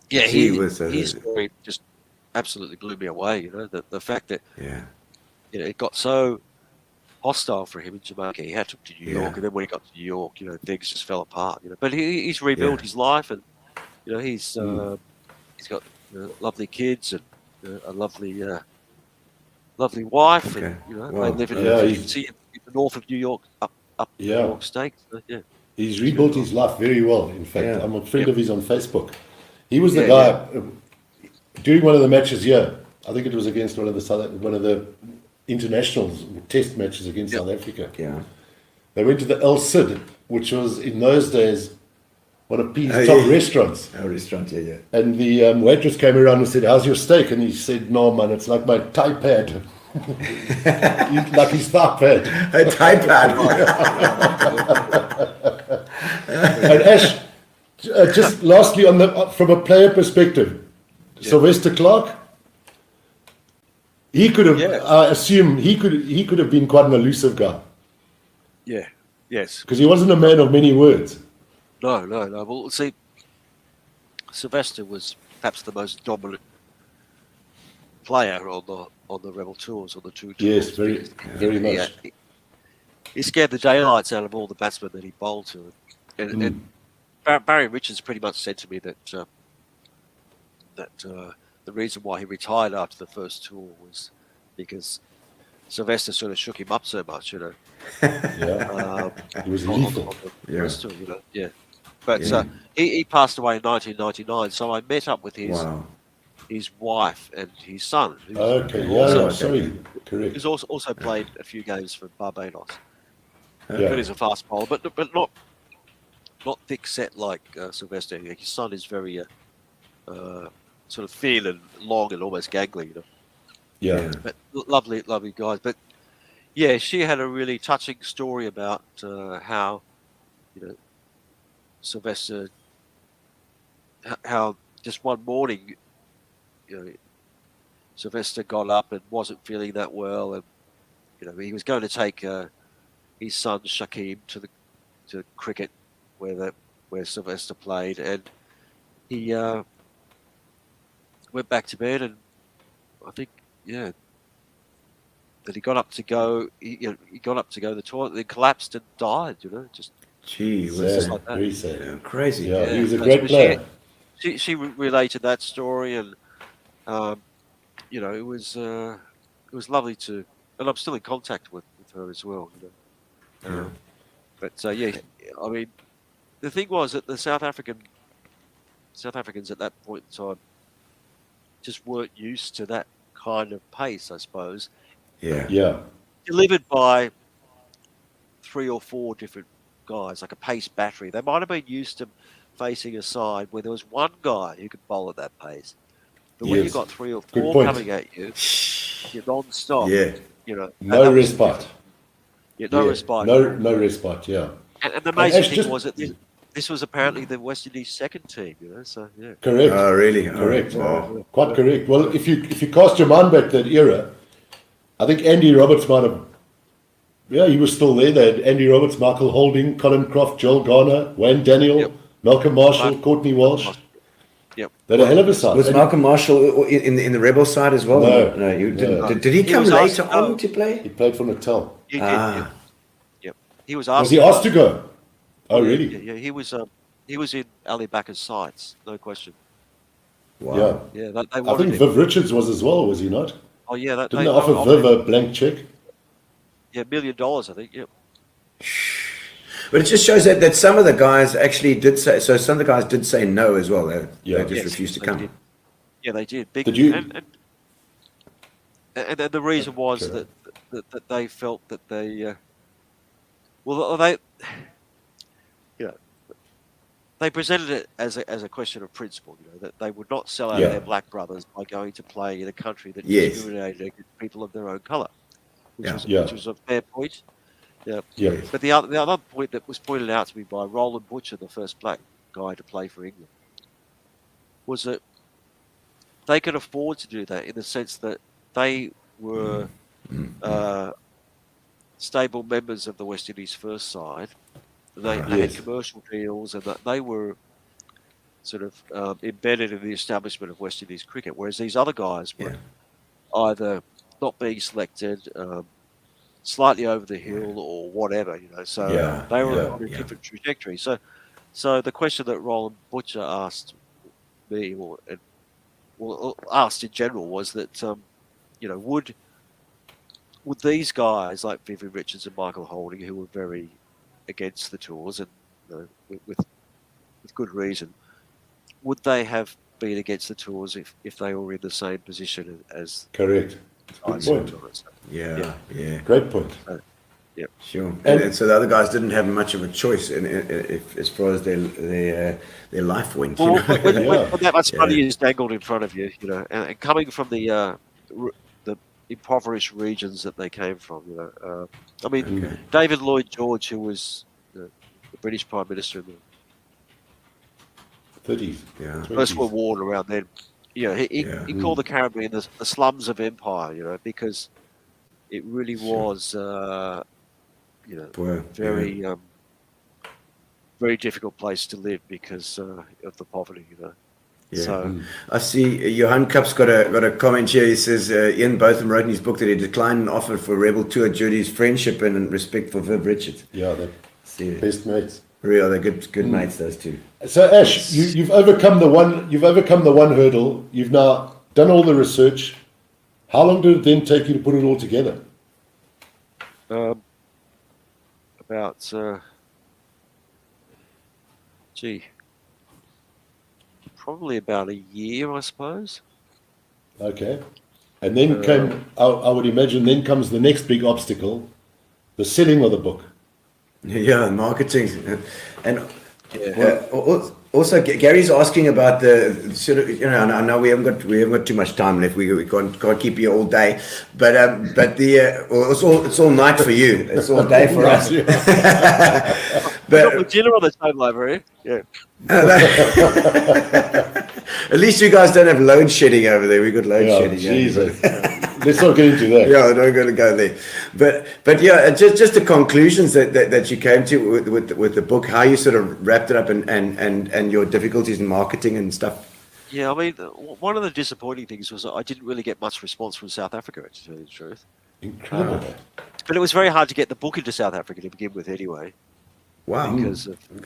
his story just absolutely blew me away. The fact that it got so hostile for him in Jamaica, he had to New York, and then when he got to New York, things just fell apart. But he's rebuilt his life, and he's got lovely kids and a lovely wife, and they live in the north of New York, up New York State. So, he's rebuilt his life very well. In fact, I'm a friend of his on Facebook. He was the guy during one of the matches here. I think it was against one of the internationals, test matches against South Africa. Yeah, they went to the El Cid, which was in those days one of Pete's top restaurants. A restaurant, yeah. And the waitress came around and said, "How's your steak?" And he said, "No, man, it's like my Thai pad." Like his thigh pad. A Thai pad. And Ash, just lastly, from a player perspective, Sylvester Clarke, he could have. I assume he could have been quite an elusive guy. Yeah. Yes. Because he wasn't a man of many words. No. Well, see, Sylvester was perhaps the most dominant player on the rebel tours, on the two tours. Yes, very much. He scared the daylights out of all the batsmen that he bowled to, and Barry Richards pretty much said to me that the reason why he retired after the first tour was because Sylvester sort of shook him up so much, He was lethal. First tour, But he passed away in 1999, so I met up with his wife and his son. Correct. He's also played a few games for Barbados. But he's a fast bowler, but not thick set like Sylvester. His son is very sort of thin and long and almost gangly, Yeah. But lovely guys. But she had a really touching story about how Sylvester, how just one morning, Sylvester got up and wasn't feeling that well, and he was going to take his son Shaquem to cricket where Sylvester played, and he went back to bed, and I think that he got up to go. He got up to go to the toilet, then collapsed and died. Just sad, like that. very sad. Yeah, crazy. Yeah, he was a great player. She related that story, and it was lovely to, and I'm still in contact with her as well. But I mean, the thing was that the South Africans at that point in time just weren't used to that kind of pace, I suppose. Yeah. Delivered by 3 or 4 different guys, like a pace battery. They might have been used to facing a side where there was one guy who could bowl at that pace. But when you've got 3 or 4 coming at you, you're non-stop. No respite. No respite. No respite, And the amazing thing was that this was apparently the West Indies' second team, so Correct. Oh, really? Correct. Wow. Quite correct. Well, if you cast your mind back to that era, I think Andy Roberts might have. Yeah, he was still there. They had Andy Roberts, Michael Holding, Colin Croft, Joel Garner, Wayne Daniel, Malcolm Marshall, Courtney Walsh. Yep. They had a hell of a side. Was Malcolm Marshall in the rebel side as well? No. You didn't. Did he come later on to play? He played for Natal. He did. Yep. He was asked. Was he asked to go? Oh, really? Yeah. He was in Ali Bakker's sides, no question. Wow. Yeah. They I wanted think him. Viv Richards was as well, was he not? Oh yeah. Didn't they offer Viv a blank check? Yeah, $1 million, I think. Yep. But it just shows that some of the guys actually did say. So some of the guys did say no as well. They just refused to come. Yeah, they did. Big, Did you? And the reason was that they felt that they, well, they, you know, they presented it as a question of principle. You know, that they would not sell out their black brothers by going to play in a country that discriminated against people of their own colour, which was a fair point. Yeah. Yeah. But the other point that was pointed out to me by Roland Butcher, the first black guy to play for England, was that they could afford to do that in the sense that they were stable members of the West Indies first side. They had commercial deals, and that they were sort of embedded in the establishment of West Indies cricket, whereas these other guys were either not being selected, slightly over the hill, or whatever, you know. So they were on a different trajectory. So the question that Roland Butcher asked me, or asked in general, was that you know, would these guys like Vivian Richards and Michael Holding, who were very against the tours, and with good reason, would they have been against the tours if they were in the same position as correct? Good point. Yeah. Great point. Sure. And so the other guys didn't have much of a choice as far as their life went. Well, when that much money is dangled in front of you, you know, and coming from the impoverished regions that they came from, you know. I mean, David Lloyd George, who was the British Prime Minister in the 30s, First World War, around then, you know, he called the Caribbean the slums of empire, you know, because it really was, you know, very difficult place to live because of the poverty, you know. Yeah. So, I see Johan Cup's got a comment here. He says Ian Botham wrote in his book that he declined an offer for Rebel Tour due to his friendship and respect for Viv Richards. Yeah, they're best mates. Real, they're good mates, those two. So Ash, you've overcome the one hurdle. You've now done all the research. How long did it then take you to put it all together? About probably about a year, I suppose. Okay. And then I would imagine, then comes the next big obstacle, the selling of the book. Yeah, marketing. And also, Gary's asking about the sort of, you know, I know we haven't got too much time left. We can't keep you all day, but it's all night for you. It's all day for us. But got Gino on the table over here. Yeah. At least you guys don't have load shedding over there. We got load shedding. Jesus. Let's not get into that. Yeah, I'm not going to go there. But yeah, just the conclusions that you came to with the book, how you sort of wrapped it up, and your difficulties in marketing and stuff. Yeah, I mean, one of the disappointing things was I didn't really get much response from South Africa, to tell you the truth. Incredible. But it was very hard to get the book into South Africa to begin with, anyway. Wow.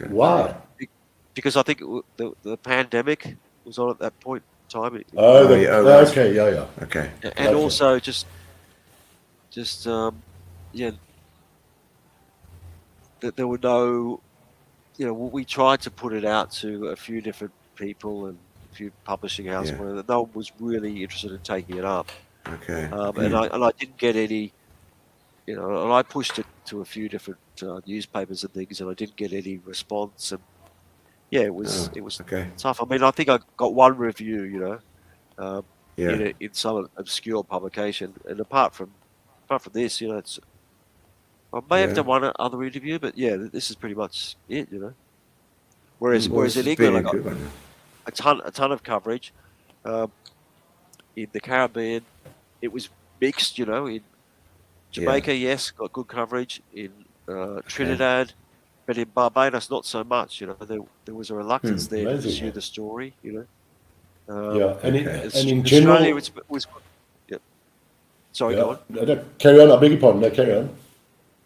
Why? Because I think the pandemic was on at that point in time. Okay, Okay. And also just that there were no, you know, we tried to put it out to a few different people and a few publishing houses, but no one was really interested in taking it up. Okay. And I didn't get any, you know, and I pushed it to a few different newspapers and things, and I didn't get any response. And yeah, it was tough. I mean, I think I got one review, you know, in some obscure publication, and apart from this, you know, I may have done one other interview, but yeah, this is pretty much it, you know. Whereas in England, I got a ton of coverage. In the Caribbean, it was mixed, you know. In Jamaica, yes, got good coverage. In Trinidad, but in Barbados, not so much. You know, there was a reluctance there to pursue the story. You know. And in general, Australia, it was good. Yeah. Sorry, go on. No, carry on. I beg your pardon. No, carry on.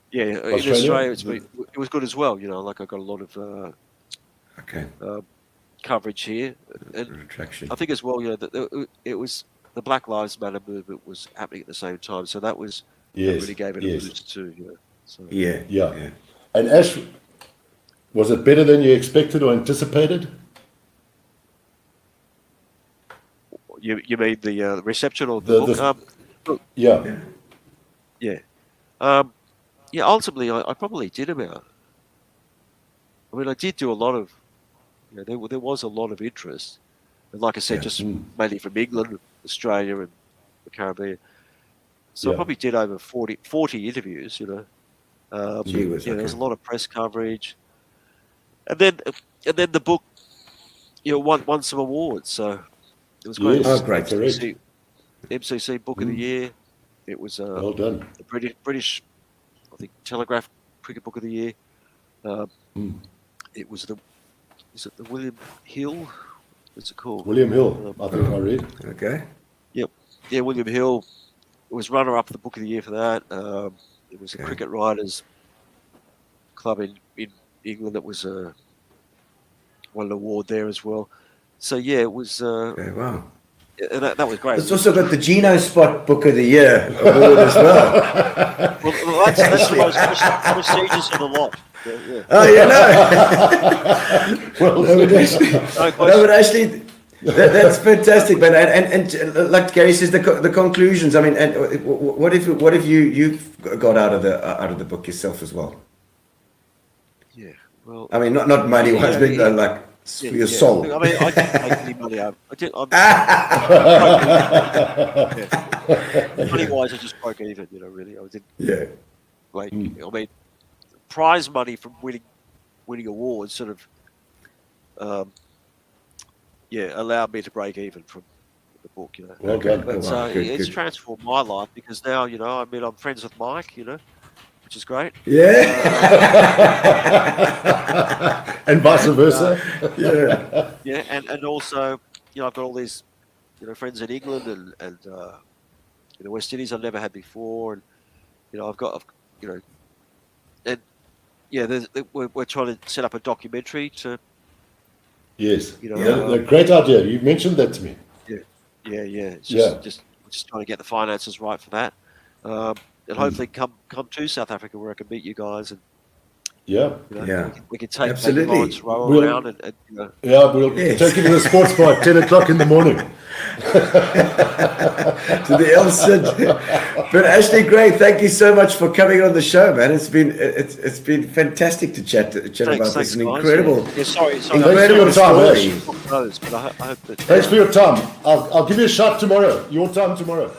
Yeah, in Australia, it was good as well. You know, like I got a lot of coverage here, and I think as well, you know, that it was the Black Lives Matter movement was happening at the same time, so that was that really gave it a boost too. You know, so. Yeah. And Ash, was it better than you expected or anticipated? You mean the reception of the book? Yeah. Yeah. Yeah, ultimately, I probably did about. I mean, I did do a lot of. There was a lot of interest, and like I said, just mainly from England, Australia, and the Caribbean. So I probably did over 40 interviews. There was a lot of press coverage, and then the book, won some awards. So it was great. Yes, great. MCC Book of the Year. It was well done. The British, I think, Telegraph Cricket Book of the Year. It was the William Hill? What's it called? William Hill, I think I read. Okay. Yep. Yeah, William Hill. It was runner-up for the Book of the Year for that. It was the Cricket Writers Club in England that was won an award there as well. So yeah, it was. Wow. And that was great. It's also got the Gino Spot Book of the Year award as well. Well, that's the most prestigious of the lot. Yeah. Oh, no, but actually, that's fantastic, man. And like Gary says, the conclusions. I mean, and what if you've got out of the book yourself as well? Yeah. Well, I mean, not money wise, but like for your soul. I mean, I didn't make any money out. Money wise, I just broke even. Really, I didn't. Yeah. Like, I mean, prize money from winning awards sort of, allowed me to break even from the book. Well done. But it's transformed my life because now, I'm friends with Mike. Which is great. Yeah. And vice versa. Yeah. Yeah, and also, I've got all these, friends in England and the West Indies I've never had before, and we're trying to set up a documentary to. Yes. A great idea. You mentioned that to me. Yeah. It's just trying to get the finances right for that. And hopefully come to South Africa where I can meet you guys and we can take absolutely roll around and we'll take you to the sports bar at 10 o'clock in the morning. To the El Cid. But Ashley Gray, thank you so much for coming on the show, man. It's been fantastic to chat about this. An incredible, incredible story. But I hope that, thanks for your time. I'll give you a shot tomorrow. Your time tomorrow.